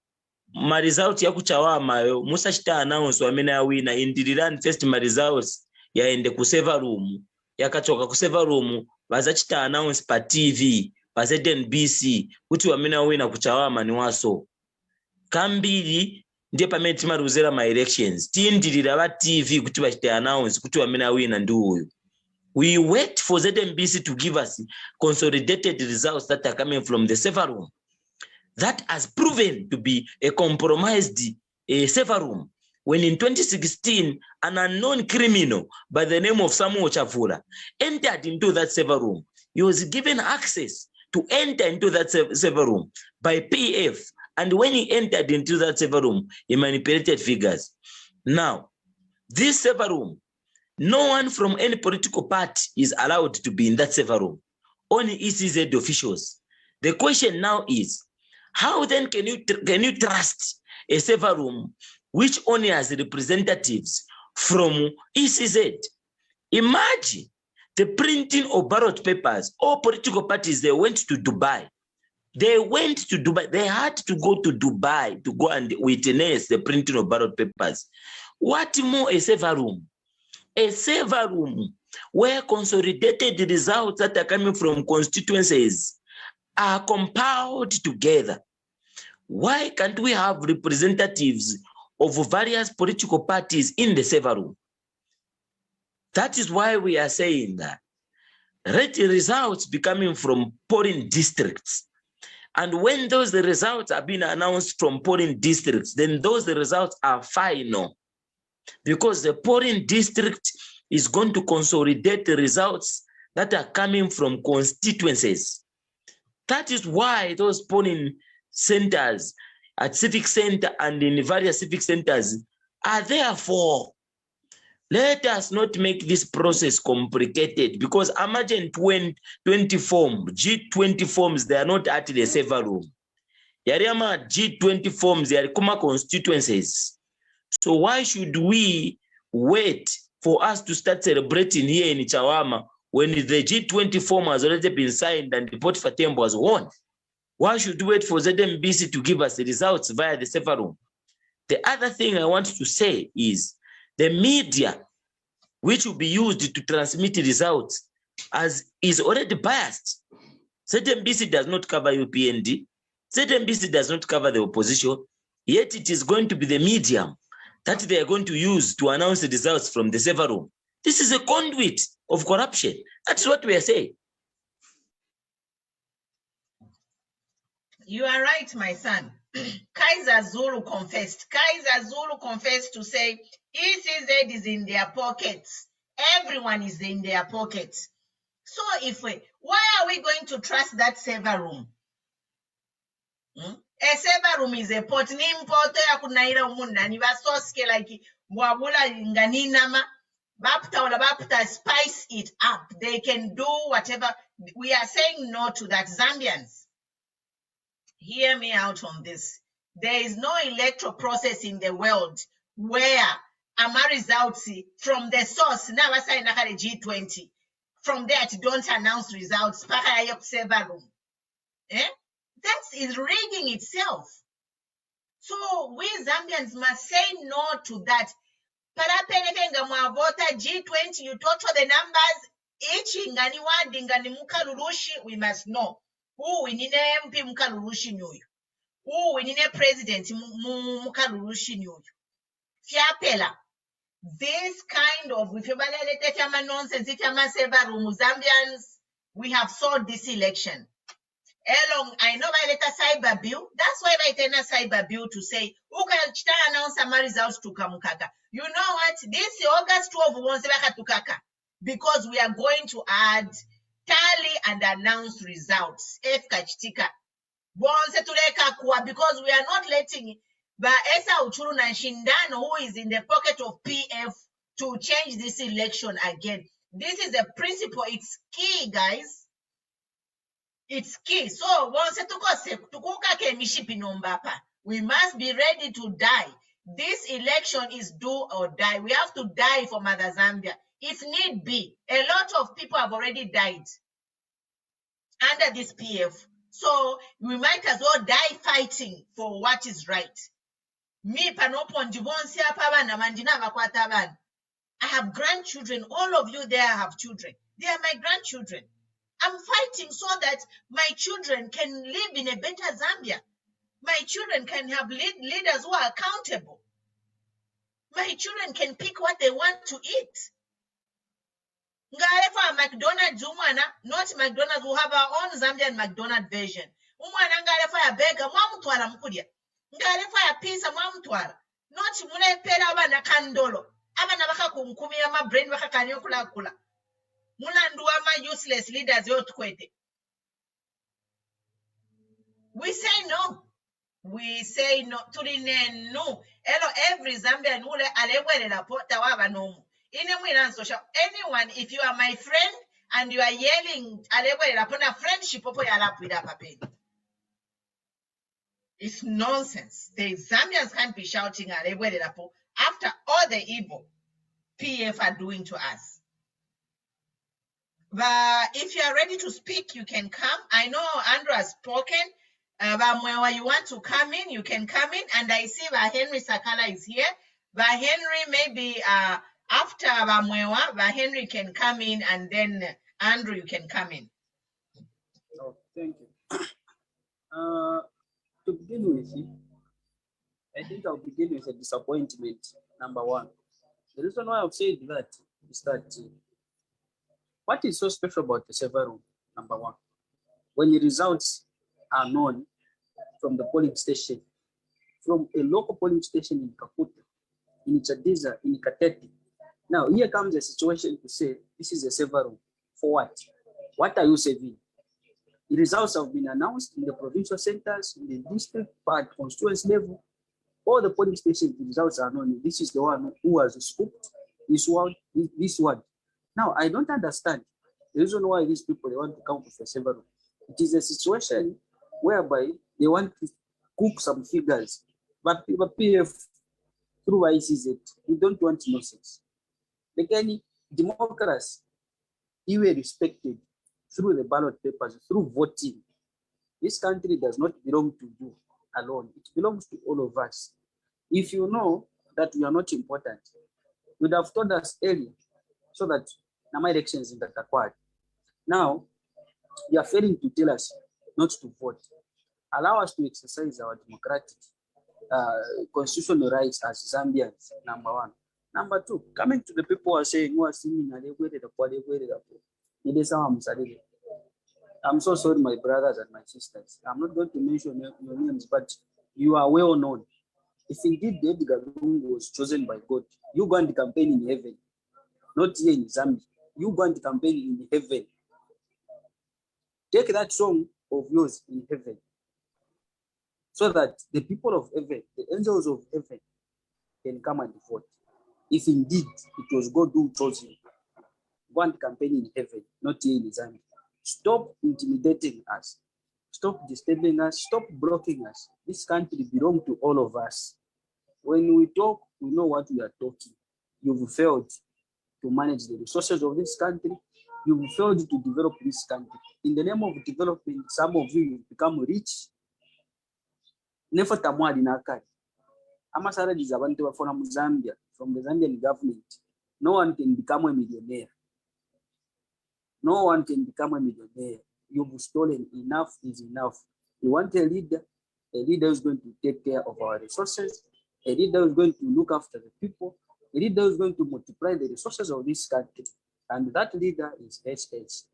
ma result ya kuchawama yo musachita announce amene awina, indilirani first ma results yaende ku server room, yakachoka ku server room bazachita announce pa TV pa ZNBC kuti amene awina kuchawama ni waso. Kambiri ndiye pamene timaruzera ma elections, tindilira ba TV kuti bachite announce kuti amene awina ndi uyu. We wait for ZNBC to give us consolidated results that are coming from the server room. That has proven to be a compromised server room. When in 2016, an unknown criminal by the name of Samuel Chavura entered into that server room. He was given access to enter into that server room by PF. And when he entered into that server room, he manipulated figures. Now, this server room, no one from any political party is allowed to be in that server room. Only ECZ officials. The question now is, how then can you trust a server room which only has representatives from ECZ? Imagine the printing of ballot papers. All political parties, they went to Dubai. They went to Dubai. They had to go to Dubai to go and witness the printing of ballot papers. What more a server room? A server room where consolidated results that are coming from constituencies are compiled together. Why can't we have representatives of various political parties in the server room? That is why we are saying that let the results be coming from polling districts. And when those results are being announced from polling districts, then those results are final. Because the polling district is going to consolidate the results that are coming from constituencies. That is why those polling centers at civic center and in various civic centers are there for. Let us not make this process complicated, because imagine 20 forms, G20 forms, they are not at the server room. Yariama G20 forms, they are Kuma constituencies. So why should we wait for us to start celebrating here in Chawama when the G20 form has already been signed and the vote for Tembo has won? Why should we wait for ZMBC to give us the results via the server room? The other thing I want to say is the media, which will be used to transmit results, is already biased. ZMBC does not cover UPND. ZMBC does not cover the opposition. Yet it is going to be the medium that they are going to use to announce the results from the server room. This is a conduit of corruption. That's what we are saying. You are right, my son. Kaiser Zulu confessed. Kaiser Zulu confessed to say ECZ is in their pockets. Everyone is in their pockets. So why are we going to trust that server room? A server room is a pot. Nimpoto ya kunaira umunda ni basoske like wabula nganinama bapta spice it up. They can do whatever. We are saying no to that. Zambians, hear me out on this. There is no electoral process in the world where ama results from the source now assign G20. From there, don't announce results. Server room. That is rigging itself. So we Zambians must say no to that. Parapenekanga mwavota G20, you total the numbers. Each ingani wadi ngani mukalurushi, we must know. Who we need MP mukalurushi nyuyu. Who we need president mukalurushi nyuyu. Fiapela. This kind of, if you balele nonsense, if you server room, Zambians, we have sought this election. I know by letter cyber bill. That's why I turn a cyber bill to say, who can announce some results to Kamukaka. You know what? This August 12 won't to Kaka because we are going to add tally and announce results. Because we are not letting Esa Uchuru Shindano, who is in the pocket of PF, to change this election again. This is a principle. It's key, guys. It's key. So we must be ready to die. This election is do or die. We have to die for Mother Zambia. If need be, a lot of people have already died under this PF. So we might as well die fighting for what is right. Me I have grandchildren. All of you there have children. They are my grandchildren. I'm fighting so that my children can live in a better Zambia. My children can have leaders who are accountable. My children can pick what they want to eat. Ngalefa McDonald's umwana, not McDonald's, who have our own Zambian McDonald's version. Umwana ngalefa ya burger, mwamutwala mkudia. Ngalefa ya pizza, mwamutwala. Not mune pera abana kandolo. Abana baka kumkumia ma brain baka kanyo kula. Useless leaders. We say no. We say no. No. Every Zambian ule alewele la pota waba no. Anyone, if you are my friend and you are yelling alewele la pona friendship popo ya la pida papen. It's nonsense. The Zambians can't be shouting alewele la po after all the evil PF are doing to us. But if you are ready to speak, you can come. I know Andrew has spoken. But when you want to come in, you can come in. And I see that Henry Sakala is here. But Henry, maybe after Bamwewa, but Henry can come in, and then Andrew, you can come in. Oh, thank you. To begin with, I think I'll begin with a disappointment, number one. The reason why I've said that is that what is so special about the server room, number one? When the results are known from the polling station, from a local polling station in Kakuta, in Chadiza, in Kateti. Now, here comes a situation to say, this is a server room. For what? What are you saving? The results have been announced in the provincial centers, in the district part, constituency level. All the polling stations, the results are known. This is the one who has scooped this one. Now, I don't understand the reason why these people, they want to come with a server room. It is a situation whereby they want to cook some figures, but PF through ECZ, we don't want nonsense. Like any democracy, you were respected through the ballot papers, through voting. This country does not belong to you alone. It belongs to all of us. If you know that we are not important, you would have told us earlier so that my elections in the Takwad. Now, you are failing to tell us not to vote. Allow us to exercise our democratic constitutional rights as Zambians, number one. Number two, coming to the people who are saying, who are singing, I'm so sorry, my brothers and my sisters. I'm not going to mention your names, but you are well known. If indeed Edgar Lungu was chosen by God, you go and campaign in heaven, not here in Zambia. You go and campaign in heaven. Take that song of yours in heaven, so that the people of heaven, the angels of heaven, can come and vote. If indeed it was God who chose you, go and campaign in heaven, not here in Zambia. Stop intimidating us. Stop disturbing us. Stop blocking us. This country belongs to all of us. When we talk, we know what we are talking. You've failed to manage the resources of this country. You've failed to develop this country. In the name of development, some of you have become rich. Never tamwadi nakari. Amasara is abantu from Zambia, from the Zambian government. No one can become a millionaire. No one can become a millionaire. You've stolen. Enough is enough. You want a leader who is going to take care of our resources, a leader who is going to look after the people, a leader who is going to multiply the resources of this country. And that leader is SS.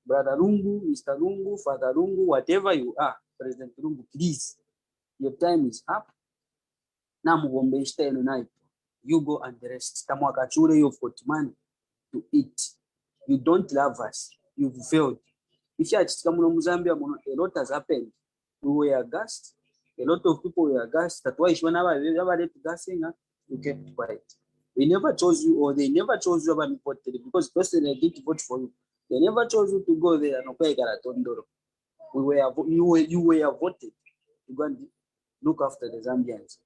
Brother Lungu, Mr. Lungu, Father Lungu, whatever you are, President Lungu, please, your time is up. You go and rest. You've got money to eat. You don't love us. You've failed. If you are Zambia, a lot has happened. We were aghast. A lot of people were aghast. That's why whenever you kept quiet. We never chose you, or they never chose you about because personally I didn't vote for you. They never chose you to go there. You were voted to go and look after the Zambians.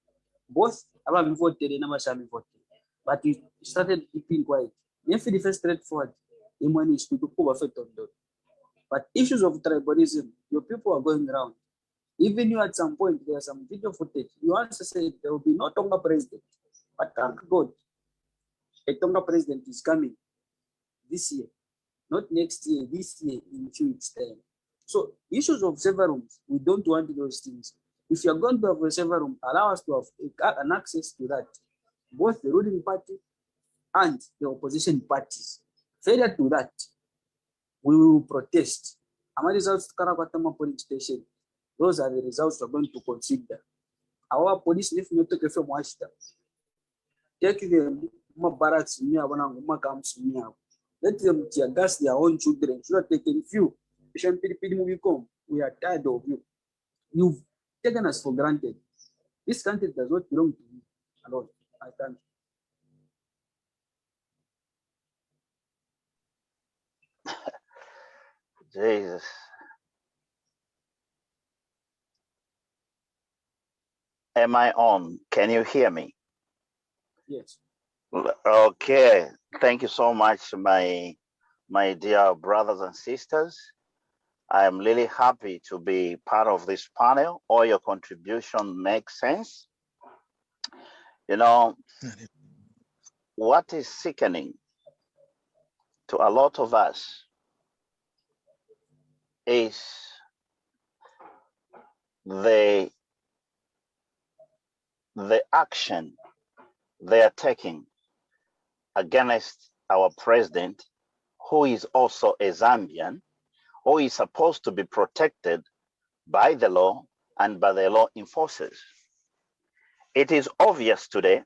Both about voted and never shall be voted. But you started keeping quiet. If the first straightforward, the money is to cover effect on them. But issues of tribalism, your people are going around. Even you at some point, there's some video footage. You also said there will be no Tonga president. But thank God, a Tonga president is coming this year. Not next year, this year, in 2 weeks' time. So issues of severums, we don't want those things. If you're going to have a severum, allow us to have an access to that. Both the ruling party and the opposition parties. Failure to that, we will protest. Our results to Karakwatama police station. Those are the results we're going to consider. Our police, if not take from Washington, take them barracks, let them tear gas their own children. So that they can feel. We are tired of you. You've taken us for granted. This country does not belong to you alone. I thank you. Jesus. Am I on? Can you hear me? Yes. Okay. Thank you so much, my dear brothers and sisters. I am really happy to be part of this panel. All your contribution makes sense. You know, what is sickening to a lot of us is the action they are taking against our president, who is also a Zambian, who is supposed to be protected by the law and by the law enforcers. It is obvious today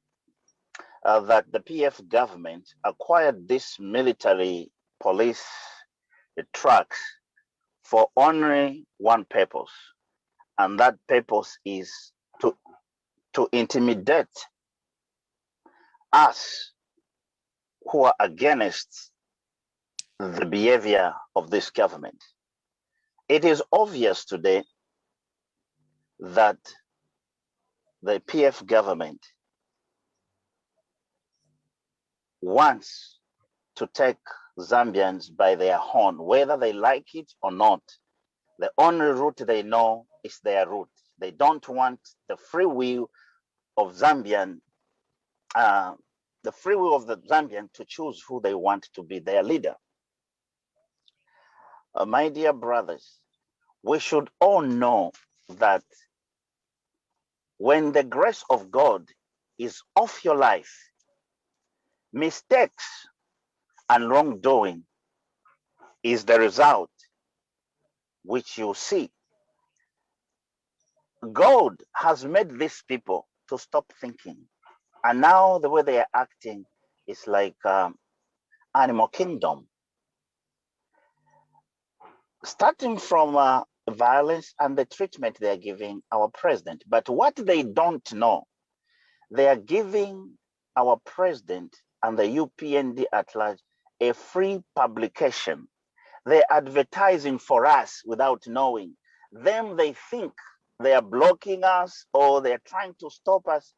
that the PF government acquired this military police trucks for only one purpose, and that purpose is to intimidate us who are against the behavior of this government. It is obvious today that the PF government wants to take Zambians by their horn, whether they like it or not. The only route they know is their route. They don't want the free will of Zambian, the free will of the Zambian to choose who they want to be their leader. My dear brothers, we should all know that when the grace of God is off your life, mistakes and wrongdoing is the result which you see. God has made these people to stop thinking. And now the way they are acting is like animal kingdom. Starting from violence and the treatment they are giving our president. But what they don't know, they are giving our president and the UPND at large a free publication. They're advertising for us without knowing. Them, they think they are blocking us or they're trying to stop us.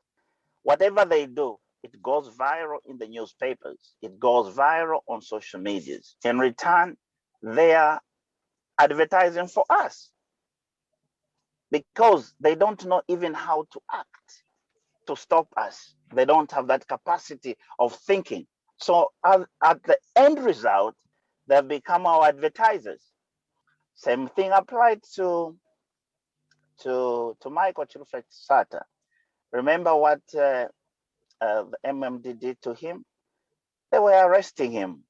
Whatever they do, it goes viral in the newspapers. It goes viral on social medias. In return, they are advertising for us because they don't know even how to act to stop us. They don't have that capacity of thinking. So at the end result, they've become our advertisers. Same thing applied to Michael Chilufet Sata. Remember what the MMD did to him? They were arresting him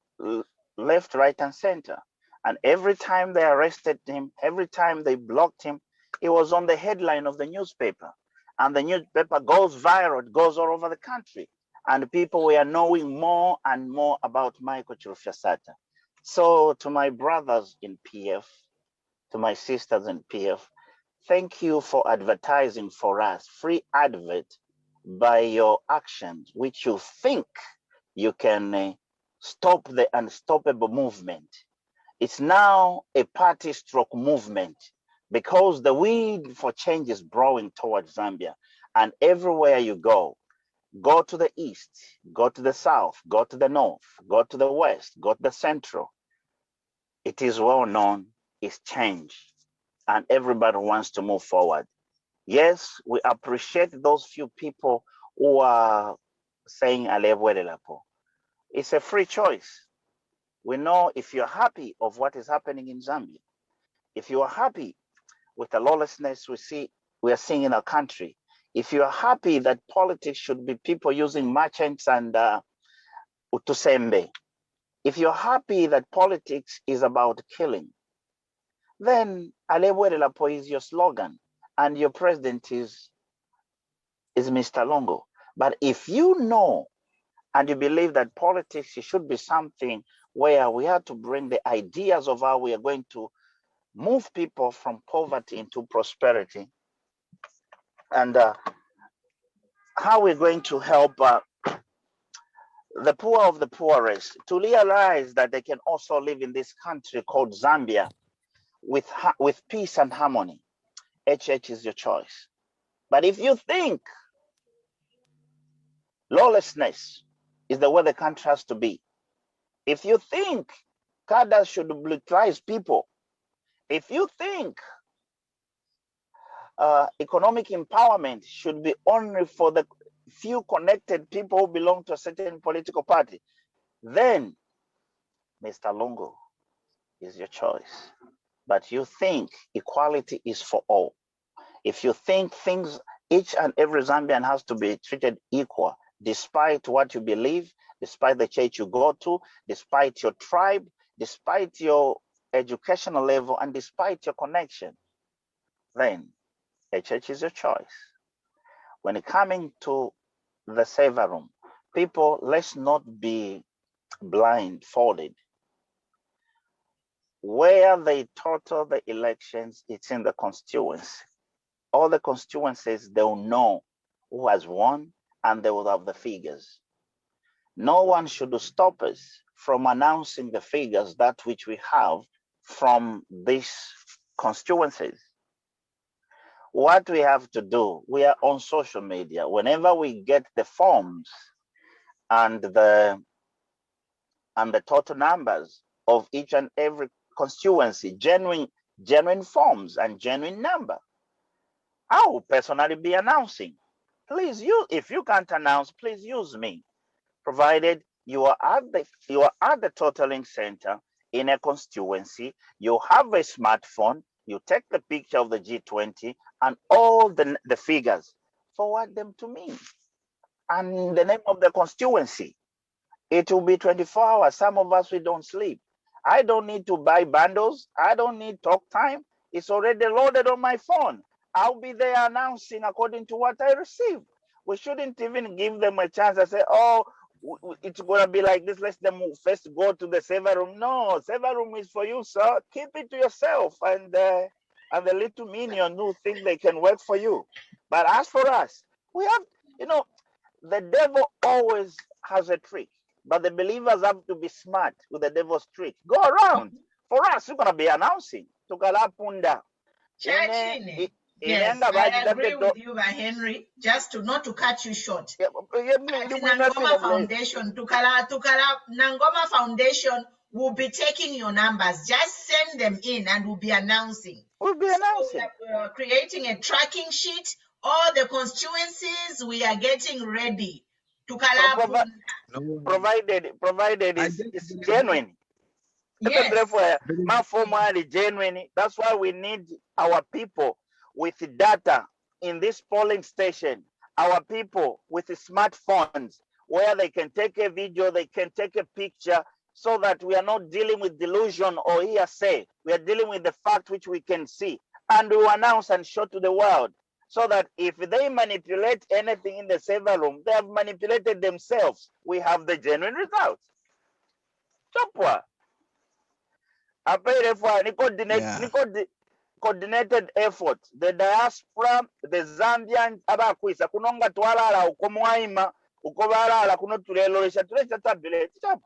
left, right, and center. And every time they arrested him, every time they blocked him, he was on the headline of the newspaper. And the newspaper goes viral, it goes all over the country. And people were knowing more and more about Michael Chilufya-Sata. So to my brothers in PF, to my sisters in PF, thank you for advertising for us, free advert by your actions, which you think you can stop the unstoppable movement. It's now a party stroke movement because the wind for change is blowing towards Zambia. And everywhere you go to the east, go to the south, go to the north, go to the west, go to the central. It is well known, it's change. And everybody wants to move forward. Yes, we appreciate those few people who are saying Alebwelelapo. It's a free choice. We know if you're happy of what is happening in Zambia, if you are happy with the lawlessness we are seeing in our country, if you are happy that politics should be people using merchants and utusembe, if you're happy that politics is about killing, then Alebwelelapo is your slogan and your president is Mr. Longo. But if you know and you believe that politics should be something where we have to bring the ideas of how we are going to move people from poverty into prosperity and how we're going to help the poor of the poorest to realize that they can also live in this country called Zambia with peace and harmony. HH is your choice. But if you think lawlessness is the way the country has to be, if you think cadres should brutalize people, if you think economic empowerment should be only for the few connected people who belong to a certain political party, then Mr. Longo is your choice. But you think equality is for all. If you think each and every Zambian has to be treated equal, despite what you believe, despite the church you go to, despite your tribe, despite your educational level, and despite your connection, then a church is your choice. When it coming to the server room, people, let's not be blindfolded. Where they total the elections, it's in the constituency. All the constituencies, they'll know who has won and they will have the figures. No one should stop us from announcing the figures that which we have from these constituencies. What we have to do, we are on social media. Whenever we get the forms and the total numbers of each and every constituency, genuine forms and genuine number, I will personally be announcing. Please use, if you can't announce, please use me, provided you are at the totaling center in a constituency, you have a smartphone, you take the picture of the G20 and all the figures, forward them to me. And in the name of the constituency, it will be 24 hours. Some of us, we don't sleep. I don't need to buy bundles. I don't need talk time. It's already loaded on my phone. I'll be there announcing according to what I receive. We shouldn't even give them a chance and say, oh, it's going to be like this. Let them first go to the server room. No, server room is for you, sir. Keep it to yourself and the little minion who think they can work for you. But as for us, we have, the devil always has a trick. But the believers have to be smart with the devil's trick. Go around. For us, we're going to be announcing. Tukalapunda. Yes, I agree with you, Henry. Just not to cut you short. Nangoma Foundation, Nangoma Foundation will be taking your numbers. Just send them in, and we'll be announcing. We'll be announcing. So we are creating a tracking sheet. All the constituencies we are getting ready. Provided it's genuine. Yes. Genuine. That's why we need our people with data in this polling station. Our people with smartphones where they can take a video, they can take a picture, so that we are not dealing with delusion or hearsay. We are dealing with the fact which we can see, and we will announce and show to the world, so that if they manipulate anything in the server room, they have manipulated themselves. We have the genuine results. Chopwa. Coordinated effort. The diaspora, the Zambians, abakwisa kunonga twalala ukomwaima ukobalala kuno tulelolesha tablet chapo.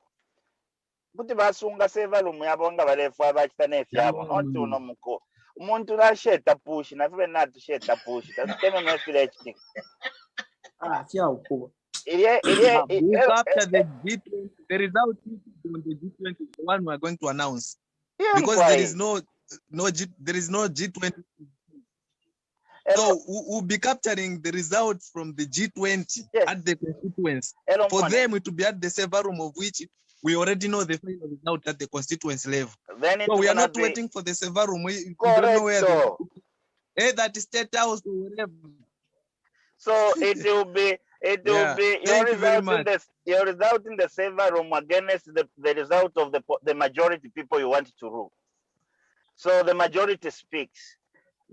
Kuti basunga server room yabo nga balefu abakitane efyabo noti uno muko. Umuntu na sheta push na fibe na sheta push. Tasiteme mwefile chiki. After the G20, the result on the G20 is the one we are going to announce. Because there is no G20. So we'll be capturing the results from the G20 at the constituents. For them to be at the server room, of which we already know the final result at the constituency level. So we are not waiting for the server room. We don't know where that state house or whatever. So it will be your result in the server room against the result of the majority people you want to rule. So the majority speaks.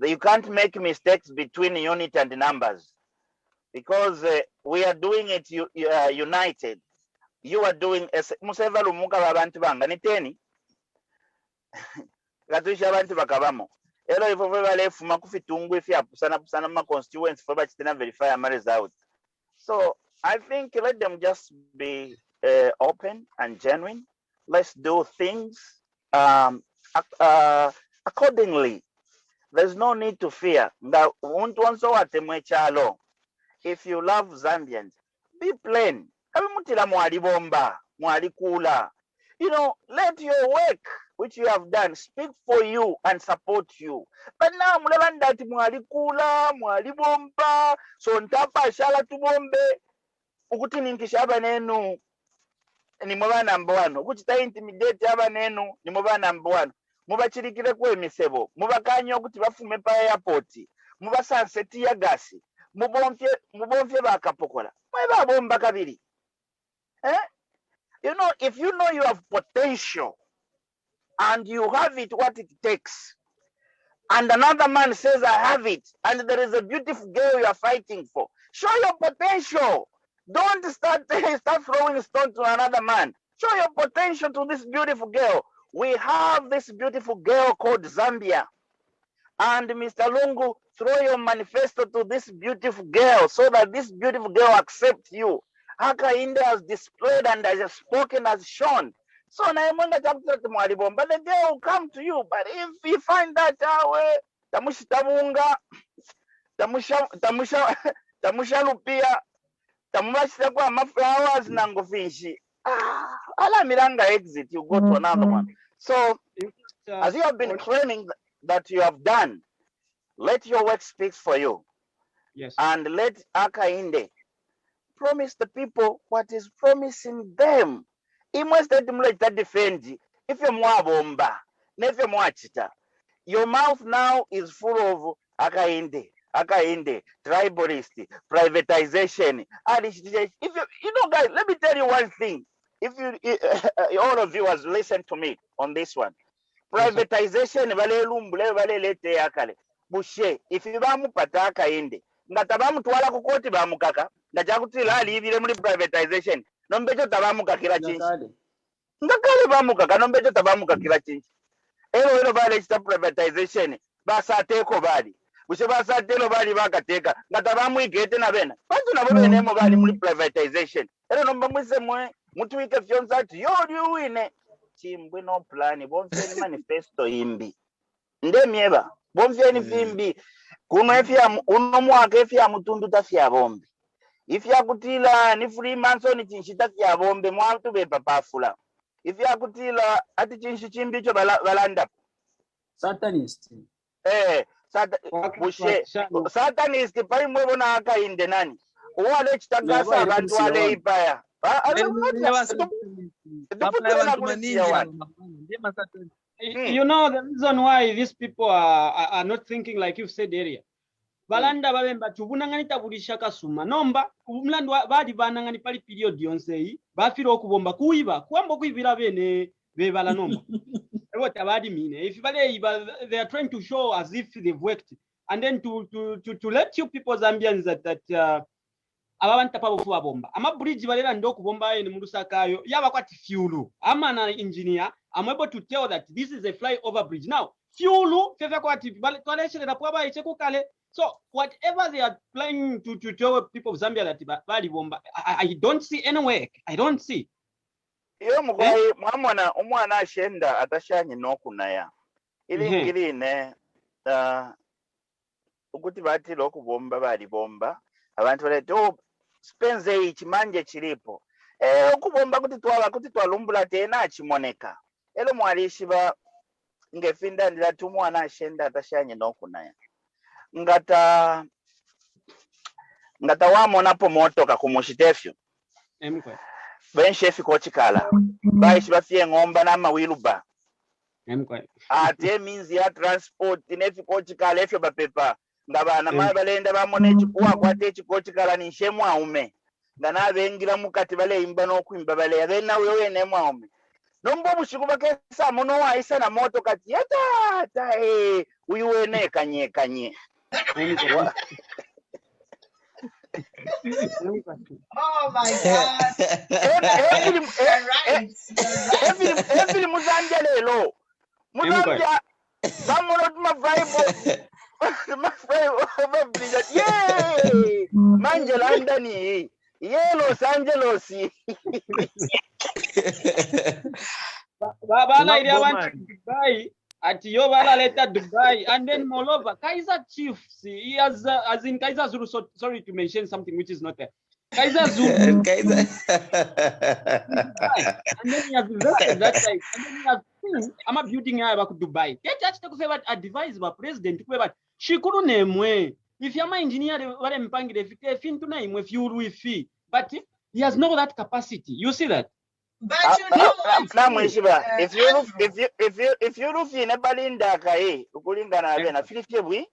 You can't make mistakes between unit and numbers, because we are doing it united. You are doing server room abantu banga ni 10. Gatusha abantu bakabamo. Elo ifo balefuma kufitungu ifya pusana ma constituents for batitena verify ama result. So I think let them just be open and genuine. Let's do things accordingly. There's no need to fear. If you love Zambians, be plain. Let your work which you have done speak for you and support you. But now mulabandati mwalikula, mwalibomba, so ntapa shala tubombe, ukuti ninkishaba nenu ni mwa number 1. Ukuti ta intimidate aba nenu ni mwa number 1. Mubachirikire kwe misebo, mubakanyo okuti bafume pa airport, mubasanseti ya gasi, mubomfye bakapokola. Mweba bomba kabiri. If you know you have potential and you have it what it takes, and another man says I have it, and there is a beautiful girl you are fighting for, show your potential. Don't start throwing stones to another man. Show your potential to this beautiful girl. We have this beautiful girl called Zambia. And Mr. Lungu, throw your manifesto to this beautiful girl so that this beautiful girl accepts you. Haka India has displayed and has spoken, has shown. So but the girl will come to you. But if you find that tamusha lupia, tamashita kwa maflowers nango finshi. Ala miranga exit, you go to another one. So, as you have been claiming that you have done, let your work speak for you. Yes. And let Akainde promise the people what is promising them. He must defend. If you're mwabomba, if you're mwachita, your mouth now is full of Akainde, tribalist, privatization. If guys, let me tell you one thing. If all of you has listened to me on this one, privatization bushe. If you bamu pataka inde, ngatabamu tuwala kukoti bamu kaka. nga kyakutira aliyibire muri privatization nombecho tabamukakira chinchi ngakale bamukaka nombecho tabamukakira chinchi ero bale chita privatization basateko bali bushe basatelo bali bakateka nga tabamwigete na bena bantu nabo benemo bali muri privatization ero nomba mwise mwe mutuike vyonza ati yoli uwine chimbwe no plan bomfeni manifesto imbi ndemieba bomfeni vimbi kuno efya uno mwaka efya mutundu tafya bombi ifya kutila ni Freemason ni chinshita fya bombe mwatu bepa pafula ifya kutila ati chinshi chimbicho balanda Satanist. Bushe satanist pali mwebo na aka inde nani uwale chitagasa abantu wale ipaya you know the reason why these people are not thinking like you've said earlier. Balanda babemba tubunanganita bulisha kasuma nomba umlandu badi banangani pali period yonse bafira okubomba kuiba kwambo kuibira bene bebala nomba what abadi mean if they are trying to show as if they've worked and then to let you people Zambians that ababanta pabo fuwa bomba ama bridge balera ndo kubomba ene murusakayo yaba kwati fuel ama na engineer I'm able to tell that this is a flyover bridge now fuel fefe kwati balesherera pwaba icheko kale. So whatever they are planning to tell people of Zambia that bali bomba, I don't see any work. I don't see. Iyo mugwayi mwamwana umwana ashenda atashanye nokunaya. Ili ngirine ukuthi bathi lokhu bomba bali bomba abantu baleto spenze ichimanje chilipo. Ukubomba kuti twalumbula tena chimoneka. Elo mwalishi ba ngefinda ndilatu umwana ashenda atashanye nokunaya. Ngata wamona po motoka kumushitefyo benshefi kochikala baishi bafye ngomba na mawiluba ate means ya transport nefi kochikala efyo bapepa ngabana mwe balenda bamone chikuwa kwate chikochikala ni shemu aume ngana bengira mukati bale imba no kwimba bale abena wewe ne mwaume nombo mushikuba kesa muno waisa na moto kati yata uyuwene kanye Oh my God. Every Muzambia lelo. Muzambia. Bamulot mafrai yay! Manjela ndani. Ye Los Angeles. Baba idea want to buy at Yovala later Dubai and then moreover Kaiser Chiefs he has as in Kaiser Zulu, so sorry to mention something which is not there. Kaiser Zulu Kaiser and then you have invested that side and then you have seen I'm a building here about Dubai. That's the favor advice by president but she couldn't name if you're my engineer what I'm paying the fin to name if you will fee but he has no that capacity. You see that? But you know if you look in a balinda kai ukulingana abena filifyebwi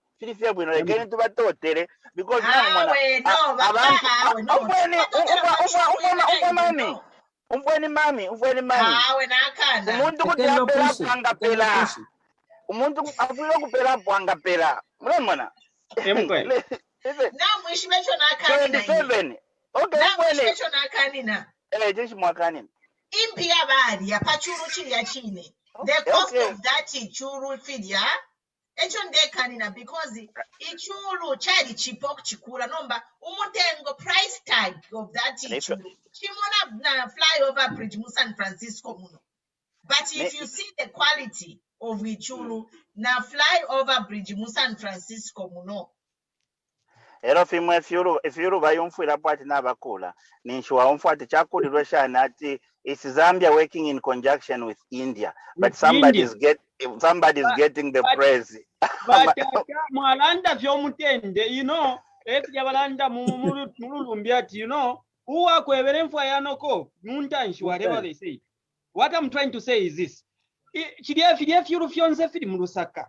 no lekeni tubatotere because umfweni mami umuntu kuti apela pangapela umuntu afuyo kupela pangapela mwana na mwishimecho na kanina 27 okay na mwishimecho na kanina jeshi mwakanina impia bali ya pachuru chili ya chine the cost of that ichuru fidya echo ndekanina because ichuru chali chipok chikula nomba umutengo price tag of that ichuru chimona na flyover bridge mu San Francisco muno but if you see the quality of ichuru na flyover bridge mu San Francisco muno ero fimwe if you bayumfira pati nabakula ninshwa umfati chakulirwe shana ati it's Zambia working in conjunction with India but somebody's getting the praise but mwalanda vyomutende you know efya balanda mululumbi ati you know uwa kwebere mfwa yanoko muntanshi whatever they say. What I'm trying to say is this chidef yuru fyonse fili mulusaka.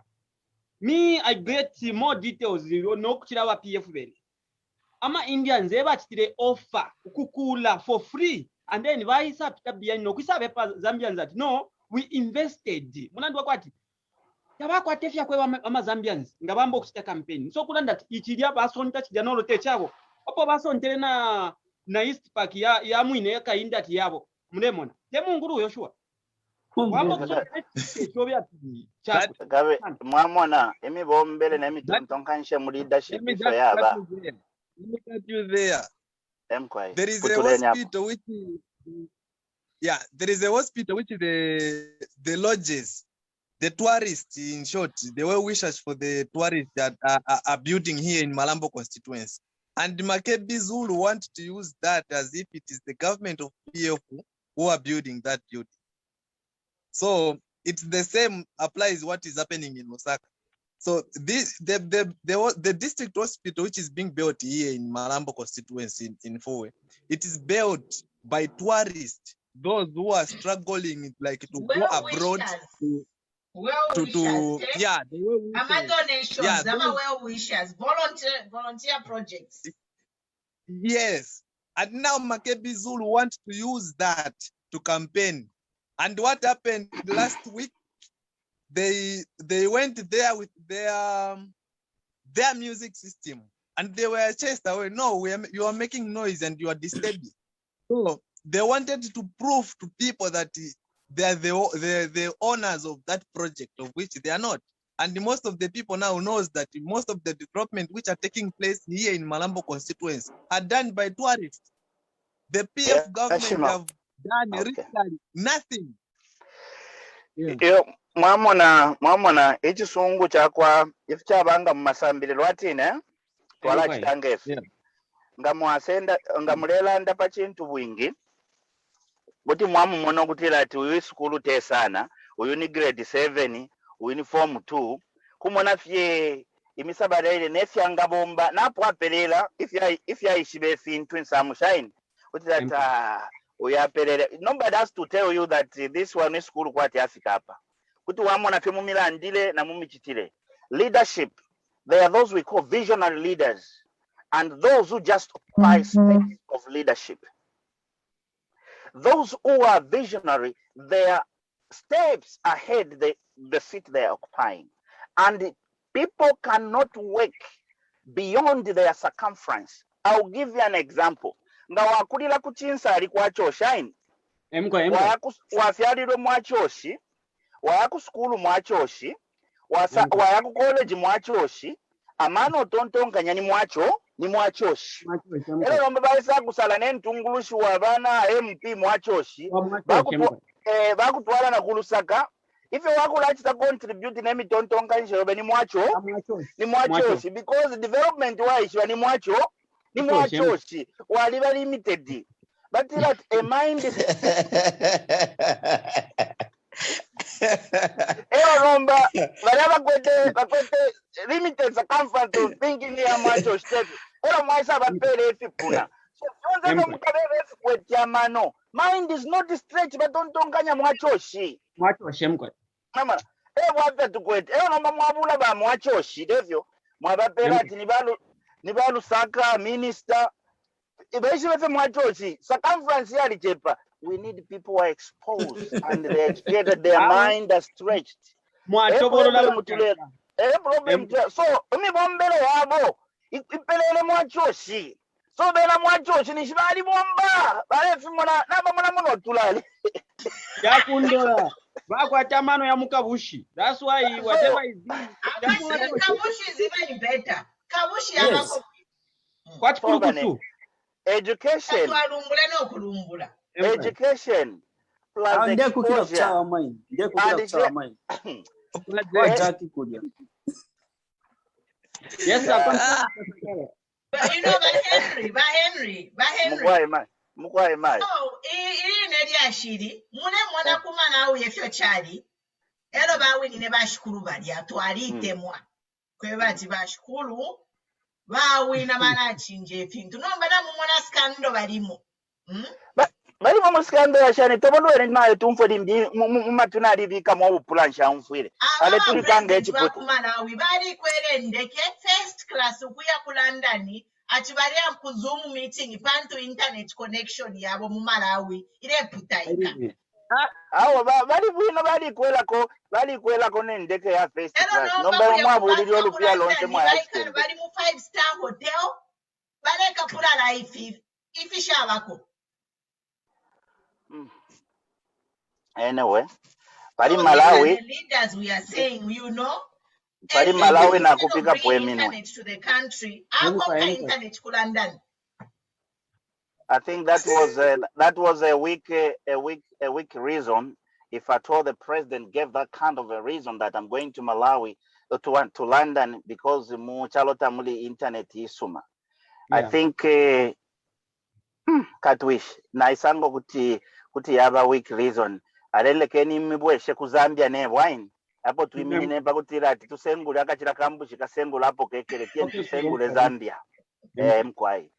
Me, I get more details. No kuchirawa PF beli. Ama Indians eba chitire offer kukula for free, and then vaisa pita biya no kusabe pa Zambians that no we invested. Munandwa kwati. Tabakwa tefya kwa ama Zambians ngabambo kuchita campaign. So kulanda ichiria basonta chijanolo techabo. opo basontere na East Park ya mwine kainda tiyabo mlemona temunguru yoshua wambo chobya chakwe gabe mwamona emibombele nemitontonkanishe mu leadership ifo yaba. Let me cut you there. Emkwai. There is a hospital which is, there is a hospital which is the lodges, the tourists, in short, the well-wishers for the tourists that are building here in Malambo constituency. And Makebi Zulu want to use that as if it is the government of PF who are building that building. So it's the same applies what is happening in Osaka. So the district hospital which is being built here in Malambo constituency in Fowe, it is built by tourists, those who are struggling like to go abroad the donations, well-wishers, volunteer projects. Yes, and now Makebi Zulu want to use that to campaign. And what happened last week? They went there with their music system, and they were chased away. No, you are making noise and you are disturbing. So they wanted to prove to people that they are the owners of that project, of which they are not. And most of the people now knows that most of the development which are taking place here in Malambo constituency are done by tourists. The PF government have done literally nothing. Mwamona ekisungu kyakwa ife kyabanga mu masambire lwatine twala kitanga efe nga mwasenda nga mulelanda pa kintu bwingi buti mwamu muno kutira ati uyu sikulu tesana uyu ni grade 7 uyu ni form 2 kumona fye imisabara ile nefyanga bomba napo apelela if ya ishibe fintu in samushine kutira ata uyaperere. Nobody has to tell you that this one is school kwati Africa hapa. Kuti wamona fye mumilandile na mumichitile. Leadership, there are those we call visionary leaders and those who just occupy space of leadership. Those who are visionary, they are steps ahead the seat they are occupying. And people cannot work beyond their circumference. I'll give you an example. Nga wakulila kuchinsa alikuwa shine. Wafyalilo mwachoshi, wayaku skulu mwachoshi, wayaku college mwachoshi, amano tontonkanya ni mwachoshi. Elo nombe baisa kusala n'entungulushi wabana MP mwachoshi, bakutwala na kulusaka. If you want to contribute in any tontonkanya yobe ni mwachoshi, because development wise ni mwachoshi, waliba limited. But that a mind is Romba, whatever kwete limited circumference to thinking near mwachoshi. So mind is not stretched, but don't tonganya mwachoshi. Mama, wapya tukwete. Nomba mwabula ba mwachoshi, devyo. Mwabapela ati nibalu saka, minister. Circumference yali chepa. We need people who are exposed and they're educated, their mind are stretched. Problem. So, bombele wabo. Ipelele mwachoshi. So bela mwachoshi ni shibali bomba. Bale fimona naba mwana muno tulali. Yakundola. Bakwata mano ya mukabushi. That's why whatever is Kabushi is even better. Kabushi yako. What kurukusu? Education. Education plus exposure. Yes, but you know, by Henry. Mukwae mai. Oh, neri ashiri. Mwana kumana uyefyo chali. Elo bawe ni bashukuru bali atwalite mwa. Kwe bati bashukuru bawe na manachinje fintu. Nomba na mwana skando balimo. Bali mu skando ya shane tobonwere nayo tumfodi mumatuna alibika mu obupulansha mfwire. Ale tuli kanga echipoto. Kumana wibali kwere ndeke first class ukuya ku London. Achibari ku Zoom meeting panto internet connection yabo mu Malawi ile putaika. Awo bali bwino bali kwela ko nendeke ya first class. Nomba mwabuliri olupya lonte mwa. Bali mu 5-star hotel. baleka kulala ifi shabako. Anyway, pari So these are Malawi, the leaders we are saying, you know. pari And Malawi na instead of kupika bringing pweminwe. internet to the country, akopa internet to London. I think that was a weak reason. If at all the president gave that kind of a reason that I'm going to Malawi to London because muchalota muli internet isuma. I think katwish na isango kuti yaba weak reason. Alelekeni mibweshe ku Zambia ne wine. Apo tuimini ne bakutira ati tusengule akachira kambushi kasengula hapo kekele tien tusengule Zambia. Mkwai.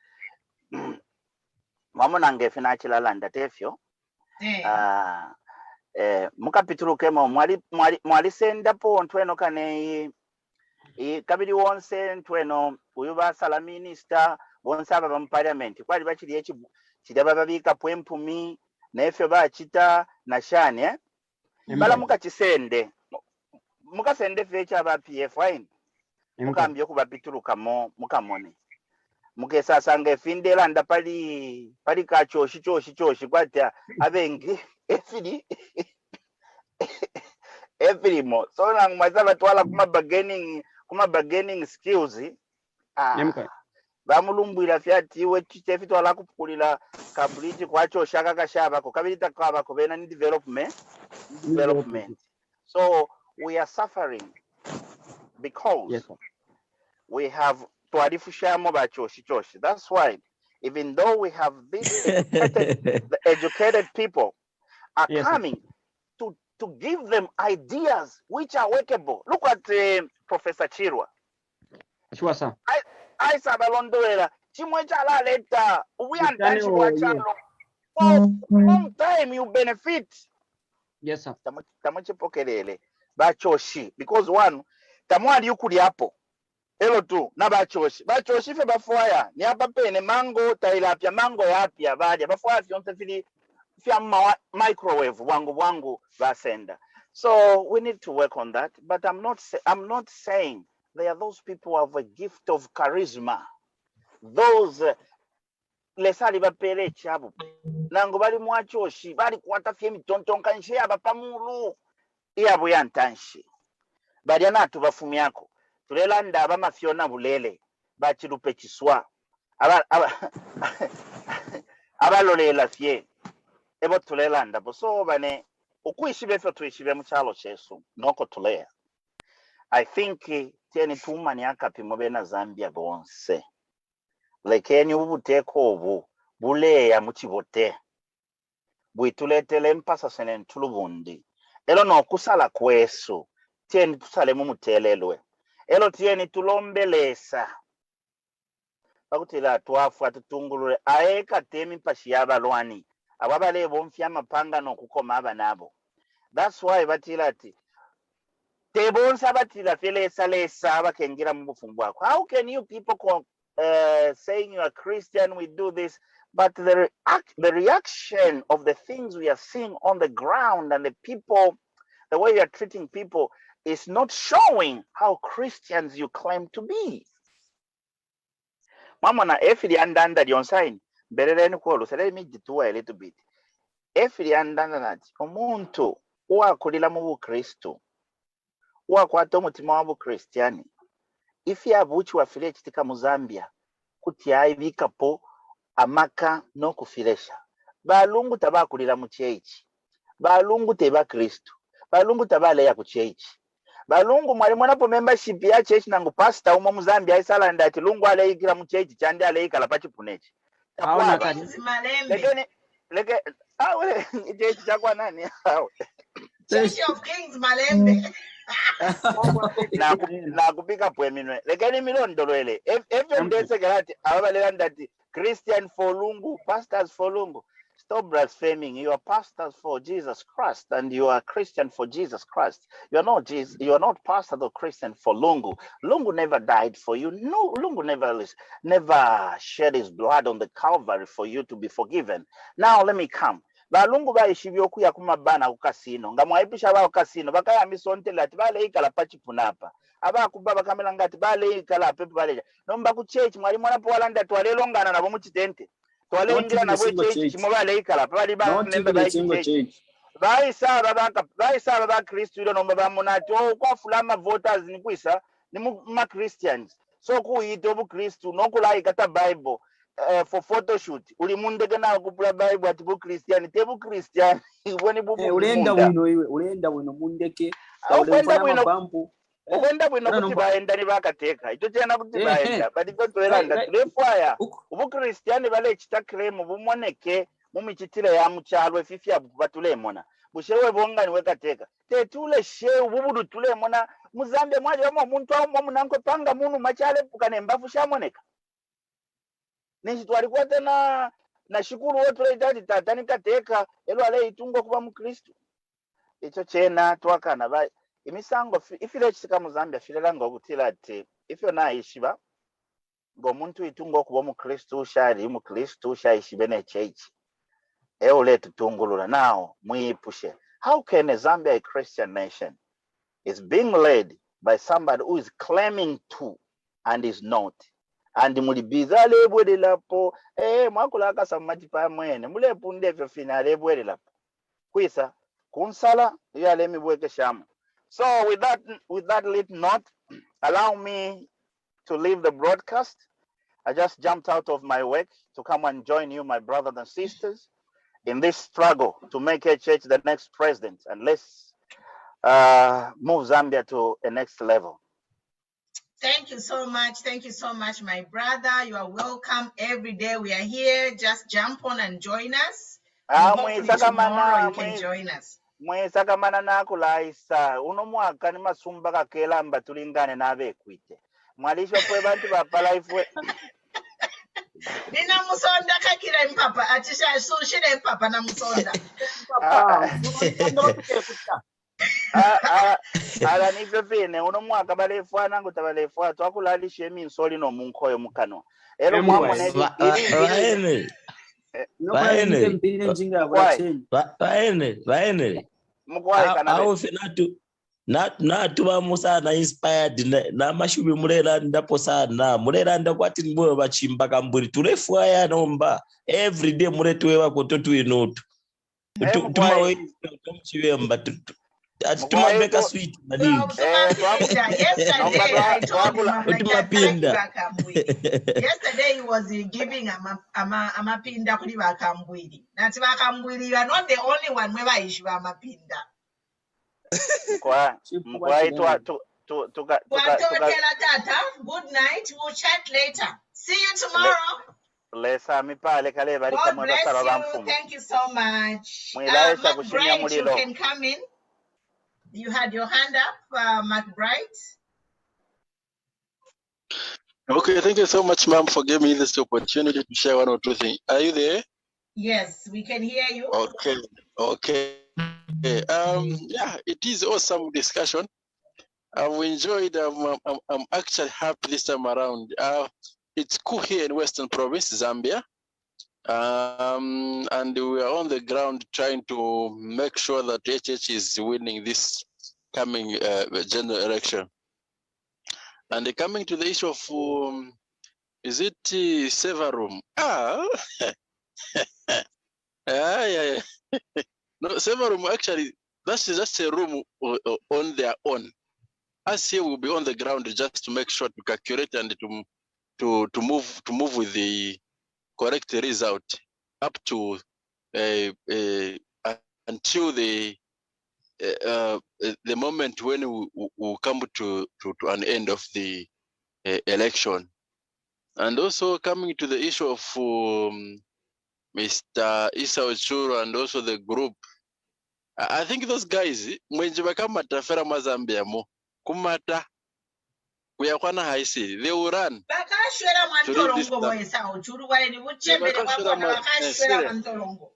Mwamona ngefe nachila tefyo. Mukapitulukemo mwali senda po ntweno kane kabiri wonse ntweno uyu basala minister bonse aba mu parliament kwali bachiri echi chidaba babika pwempumi nefyo bachita na shane bala mukachisende mukasende fecha aba PF wine mukambye kubapitulukamo mukamone mukesasanga efindela nda pali kachoshi kwata abengi efirimo so nang mazaba twala kuma bargaining skills bamulumbwira fyati we chichefi twala kupukulira kabuliti kwacho shaka kashaba ko kabiri takaba ko bena ni development. So we are suffering because we have twalifushamo bachoshi. That's why even though we have these educated people are coming to give them ideas which are workable. Look at Professor Chirwa. Sure, sir. I sabalondowela chimwe chala leta we untouchable chalo. For long time you benefit. Yes, sir. Tamuchipokelele bachoshi because one tamwali yukuli hapo. Elo tu na bachoshi fe bafuaya ni hapa pene mango tailapia mango yapia badia bafuaya fionte fili microwave wangu basenda. So we need to work on that, but I'm not saying there are those people who have a gift of charisma, those lesali bapere chabu nango bali mwachoshi bali kwata fye mitontonka nshe abapamulu iyabo yantanshi bali anatu bafumi yako tulelanda abamafyona bulele bachirupe chiswa abalolela fye ebo tulelanda so bane ukuishibe fyo tuishibe muchalo chesu noko tulea. I think tieni tumani akapimo bena Zambia bonse lekeni ubuteko obu buleya muchibote bwituletele mpasa sene ntulubundi elo nokusala kwesu tieni tusale mumutelelwe elo tieni tulombelesa bakutila twafu atutungulule aeka temi pashi yabalwani ababale bomfya mapanga nokukoma abanabo. That's why batilati tebonsa batila lesa abakengira mu bufumbu bwako. How can you people saying you are Christian, we do this, but the reaction of the things we are seeing on the ground and the people, the way you are treating people is not showing how Christians you claim to be. Mama na efili andanda dionsain berereni kwolo let me detour a little bit. Efili andanda nati omuntu uwakulila mu bukristo uwakwata omutima wa bukristiani ifi abuchi wafile chitika mu Zambia kuti aibikapo amaka n'okufilesha balungu tabakulira mu chechi balungu teba kristo balungu tabaleya ku chechi balungu mwali mwonapo membership ya chechi nangu pastor umo mu Zambia isala ndati lungu aleyikira mu chechi chandi aleyikala pachipunechi aona kati Malembe leke awe chechi chakwa nani awe Church of Kings Malembe na kupika pweminwe lekeni milondolwele efyo ndese galati ababalela ndati Christian for lungu, pastors for lungu. Stop blaspheming. You are pastors for Jesus Christ and you are Christian for Jesus Christ. You are not Jesus, you are not pastor or Christian for lungu. Lungu never died for you. No, lungu never shed his blood on the Calvary for you to be forgiven. Now let me come. Balungu baishibyo kuya kumabana ku kasino ngamwaipisha ba kasino bakayambisa ontela ati bale ikala pachipunapa abakuba bakamera ngati baleikala pepe baleja nomba ku church mwali mwana powalanda twalelongana nabo mu kitente twaleingira nabo church chimo baleikala bali ba member ba church baisaba ba Kristo ilo nomba bamunati kwafula voters ni kwisa ni ma Christians so kuyita obu Kristo nokulayika ta Bible for photo shoot uli mundege na kupula Bible ati bu Christian tebu Christian iboni bubu ulenda wino mundeke okwenda bwino kuti baenda ni bakateka icho chena kuti baenda but totoeranda tulefwaya ubu Christian bale chita claim bumoneke mumichitire ya muchalo efifya batulemona bushewe bongani wekateka tetule shewe bubudu tulemona muzambe mwaje wamo muntu awo munanko panga munu machale pukane mbafu shamoneka nishi twalikuwa tena na shukuru wote leitati tatani kateka elo ale itungo kuba mu Kristo icho chena twakana ba imisango ifile chisika muzambia filelanga okutila ati ifyo na ishiba ngo muntu itungo kuba mu Kristo ushari mu Kristo ushaishibe ne church eo tutungulula now muipushe. How can Zambia, a Christian nation, is being led by somebody who is claiming to and is not? And mulibiza lebwele lapo mwakulaka samati pa mwene mule punde fyo fina lebwele lapo kwisa kunsala ya lemi bweke shamu. So with that little note, allow me to leave the broadcast. I just jumped out of my work to come and join you, my brothers and sisters, in this struggle to make HH the next president, and let's move Zambia to a next level. Thank you so much. Thank you so much, my brother. You are welcome every day. We are here. Just jump on and join us. And hopefully tomorrow you can join us. Mwesakamana nakulaisa uno mwaka ni masumba kakelamba tulingane nabe kwite mwalisho kwe bantu bapala ifwe nina musonda kakira mpapa atisha sushire mpapa na musonda ala nivyo vine uno mwaka balefwa nangu tabalefwa twakulalisha eminsoli no munkoyo mukano ero mwamone vaene aufe natuma musana inspired na mashubi mulera ndapo sana mulera ndakwati mboyo bachimba kamburi tulefwaya nomba every day muretuwe wako totu inotu tumawe tumchivemba tumabeka sweet maningi yesterday he was giving amapinda kuli bakambwiri nati bakambwiri you are not the only one mwe bayishiba amapinda tata. Good night. We'll chat later. See you tomorrow. God bless you. Thank you so much. McBride, you can come in. You had your hand up, McBride. Okay, thank you so much, ma'am, for giving me this opportunity to share one or two things. Are you there? Yes, we can hear you. Okay. Yeah, it is awesome discussion. I've enjoyed. I'm actually happy this time around. It's cool here in Western Province, Zambia, and we are on the ground trying to make sure that HH is winning this coming general election. And coming to the issue of is it server room? Yeah. No, server room actually, that's just a room on their own. Us here will be on the ground just to make sure to calculate and to move with the correct result up to until the moment when we come to an end of the election. And also coming to the issue of Mr. Isa Ochuru and also the group, I think those guys, mwenje bakamata fera mazambia mo kumata kuyakwana haisi, they will run. Bakashwera mwantorongo boyesa Ochuru wale ni uchembele kwa bakashwera mwantorongo.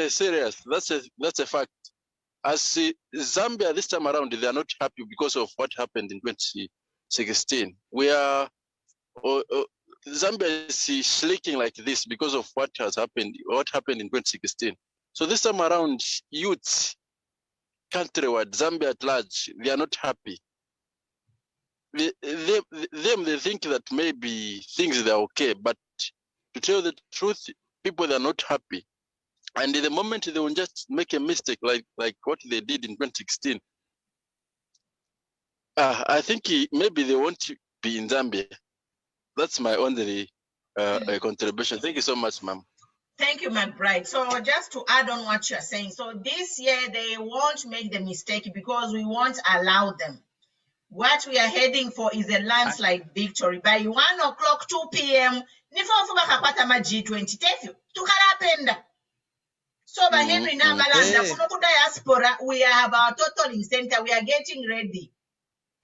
Serious. That's a fact. As Zambia this time around, they are not happy because of what happened in 2016. We are Zambia is shaking like this because of what happened in 2016. So this time around, youth, countrywide, Zambia at large, they are not happy. they think that maybe things are okay, but to tell the truth, people are not happy. And in the moment they will just make a mistake like what they did in 2016. I think maybe they won't be in Zambia. That's my only contribution. Thank you so much, ma'am. Thank you, McBride. So just to add on what you're saying, so this year they won't make the mistake because we won't allow them. What we are heading for is a landslide victory. By 1 o'clock, 2 p.m., G20 tukalapenda. So by Henry Namalanda, kunoku diaspora, we have our totaling center. We are getting ready.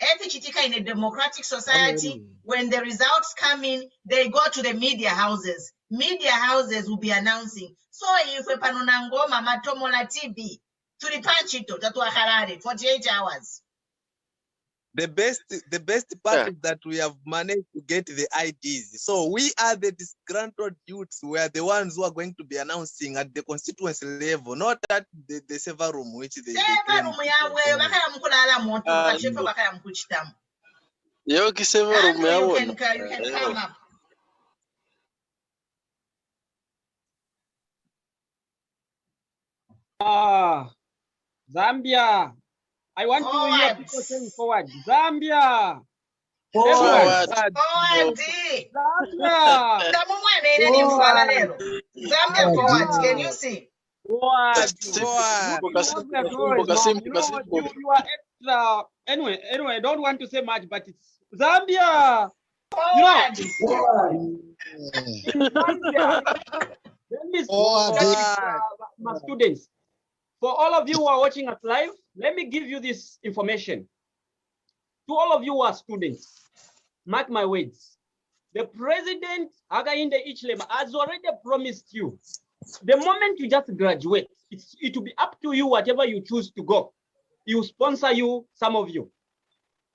Chitika in a democratic society, when the results come in, they go to the media houses. Media houses will be announcing. So if we panonangoma matomola TV, tulipanchito tatu harare 48 hours. The best part is that we have managed to get the IDs. So we are the disgruntled youths. We are the ones who are going to be announcing at the constituency level, not at the server room, which they claim. You can come up. Zambia. I want to hear people saying forward. Zambia. Forward. Zambia forward. Can you see? Forward. You are extra. Anyway, I don't want to say much, but it's Zambia. Forward. My students, for all of you who are watching us live, let me give you this information. To all of you who are students, mark my words. The president, Hakainde Hichilema, has already promised you, the moment you just graduate, it will be up to you, whatever you choose to go. He will sponsor you, some of you,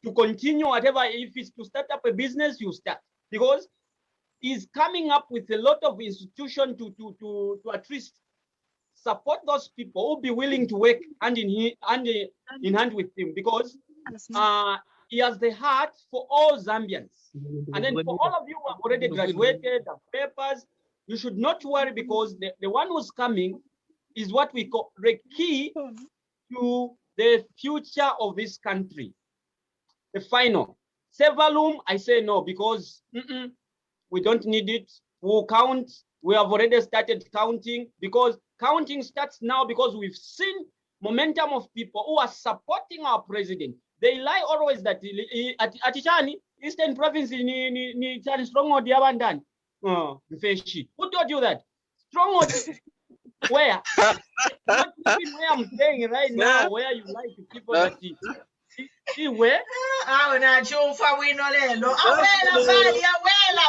to continue whatever. If it's to start up a business, you start. Because he's coming up with a lot of institutions to at least support those people who will be willing to work hand in hand with him, because he has the heart for all Zambians. And then for all of you who have already graduated, have papers, you should not worry, because the one who's coming is what we call the key to the future of this country. The final. Sevalum, I say no, because we don't need it. We'll count. We have already started counting, because counting starts now, because we've seen momentum of people who are supporting our president. They lie always that at Eastern Province ni stronghold yabandan. Who told you that? Stronghold where? Not even where I'm saying right now, where you lie to people that see where? Awela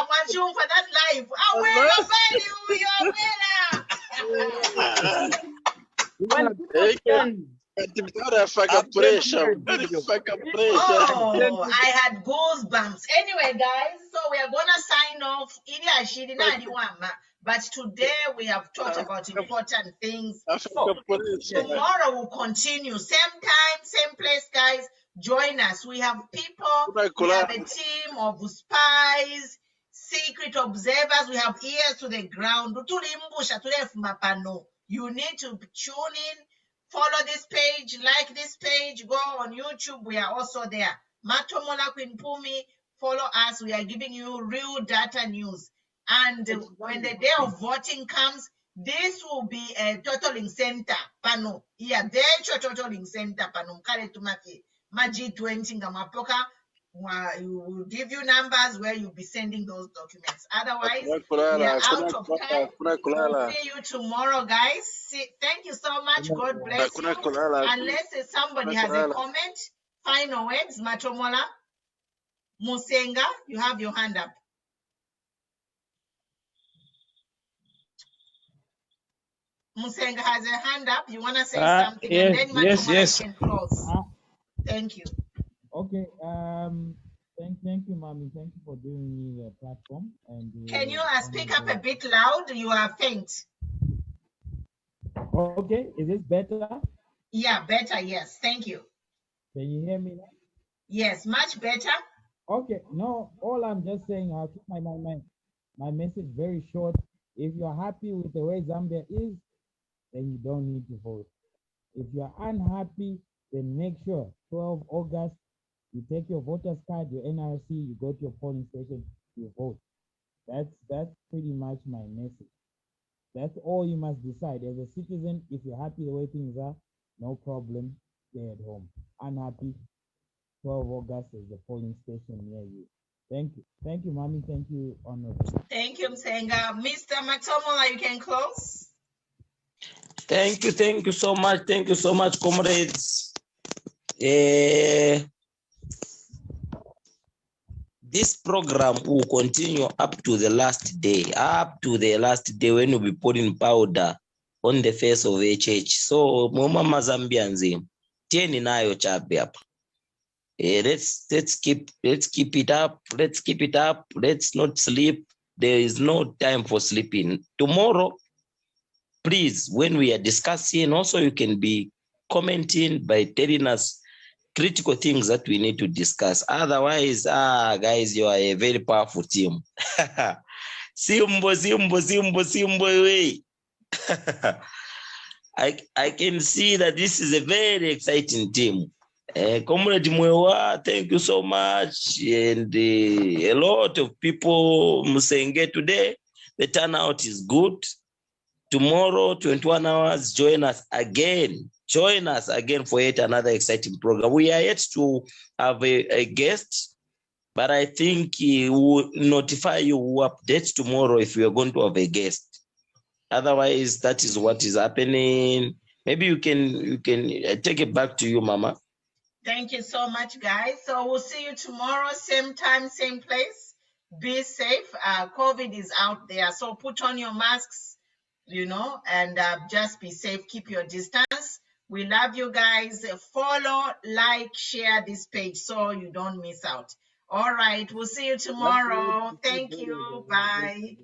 Mwachumfa, that's life. Awela I had goosebumps. Anyway, guys, so we are gonna sign off. But today we have talked about important things. Tomorrow we'll continue. Same time, same place, guys. Join us. We have people, we have a team of spies, secret observers. We have ears to the ground. You need to tune in, follow this page, like this page, go on YouTube. We are also there. Matomola Kwinpumi, follow us. We are giving you real data news. And when the day of voting comes, this will be a totaling center. Pano. Yeah, the totaling center. Pano. G20 Ngamapoka. We will give you numbers where you'll be sending those documents. Otherwise, we are out of time. We'll see you tomorrow, guys. Thank you so much. God bless you. Unless somebody has a comment, final words, Matomola. Musenga, you have your hand up. Musenga has a hand up. You want to say something? Yes, and then yes. Can close. Thank you. Okay. Thank you, Mommy. Thank you for giving me the platform. And can you speak up a bit loud? You are faint. Okay. Is it better? Yeah, better. Yes. Thank you. Can you hear me now? Yes, much better. Okay, no, all I'm just saying, I'll keep my message very short. If you're happy with the way Zambia is, then you don't need to vote. If you're unhappy, then make sure 12 August, you take your voter's card, your NRC, you go to your polling station, you vote. That's pretty much my message. That's all you must decide. As a citizen, if you're happy the way things are, no problem, stay at home. Unhappy, 12 August is the polling station near you. Thank you. Thank you, Mommy. Thank you, Honorable. Thank you, Msenga. Mr. Matomola, you can close. Thank you so much, comrades. This program will continue up to the last day when we'll be putting powder on the face of HH. So, Mama Zambians, tieni nayo chape hapa. Let's keep it up. Let's not sleep. There is no time for sleeping. Tomorrow, please, when we are discussing, also you can be commenting by telling us critical things that we need to discuss. Otherwise, guys, you are a very powerful team. Simbo way. I can see that this is a very exciting team. Comrade Mwewa, thank you so much. And a lot of people Musenge today. The turnout is good. Tomorrow, 21 hours, join us again. Join us again for yet another exciting program. We are yet to have a guest, but I think he will notify you, will update tomorrow if we are going to have a guest. Otherwise, that is what is happening. Maybe you can take it back to you, Mama. Thank you so much, guys. So we'll see you tomorrow, same time, same place. Be safe. COVID is out there, so put on your masks, and just be safe. Keep your distance. We love you guys. Follow, like, share this page so you don't miss out. All right, we'll see you tomorrow. Thank you. Bye.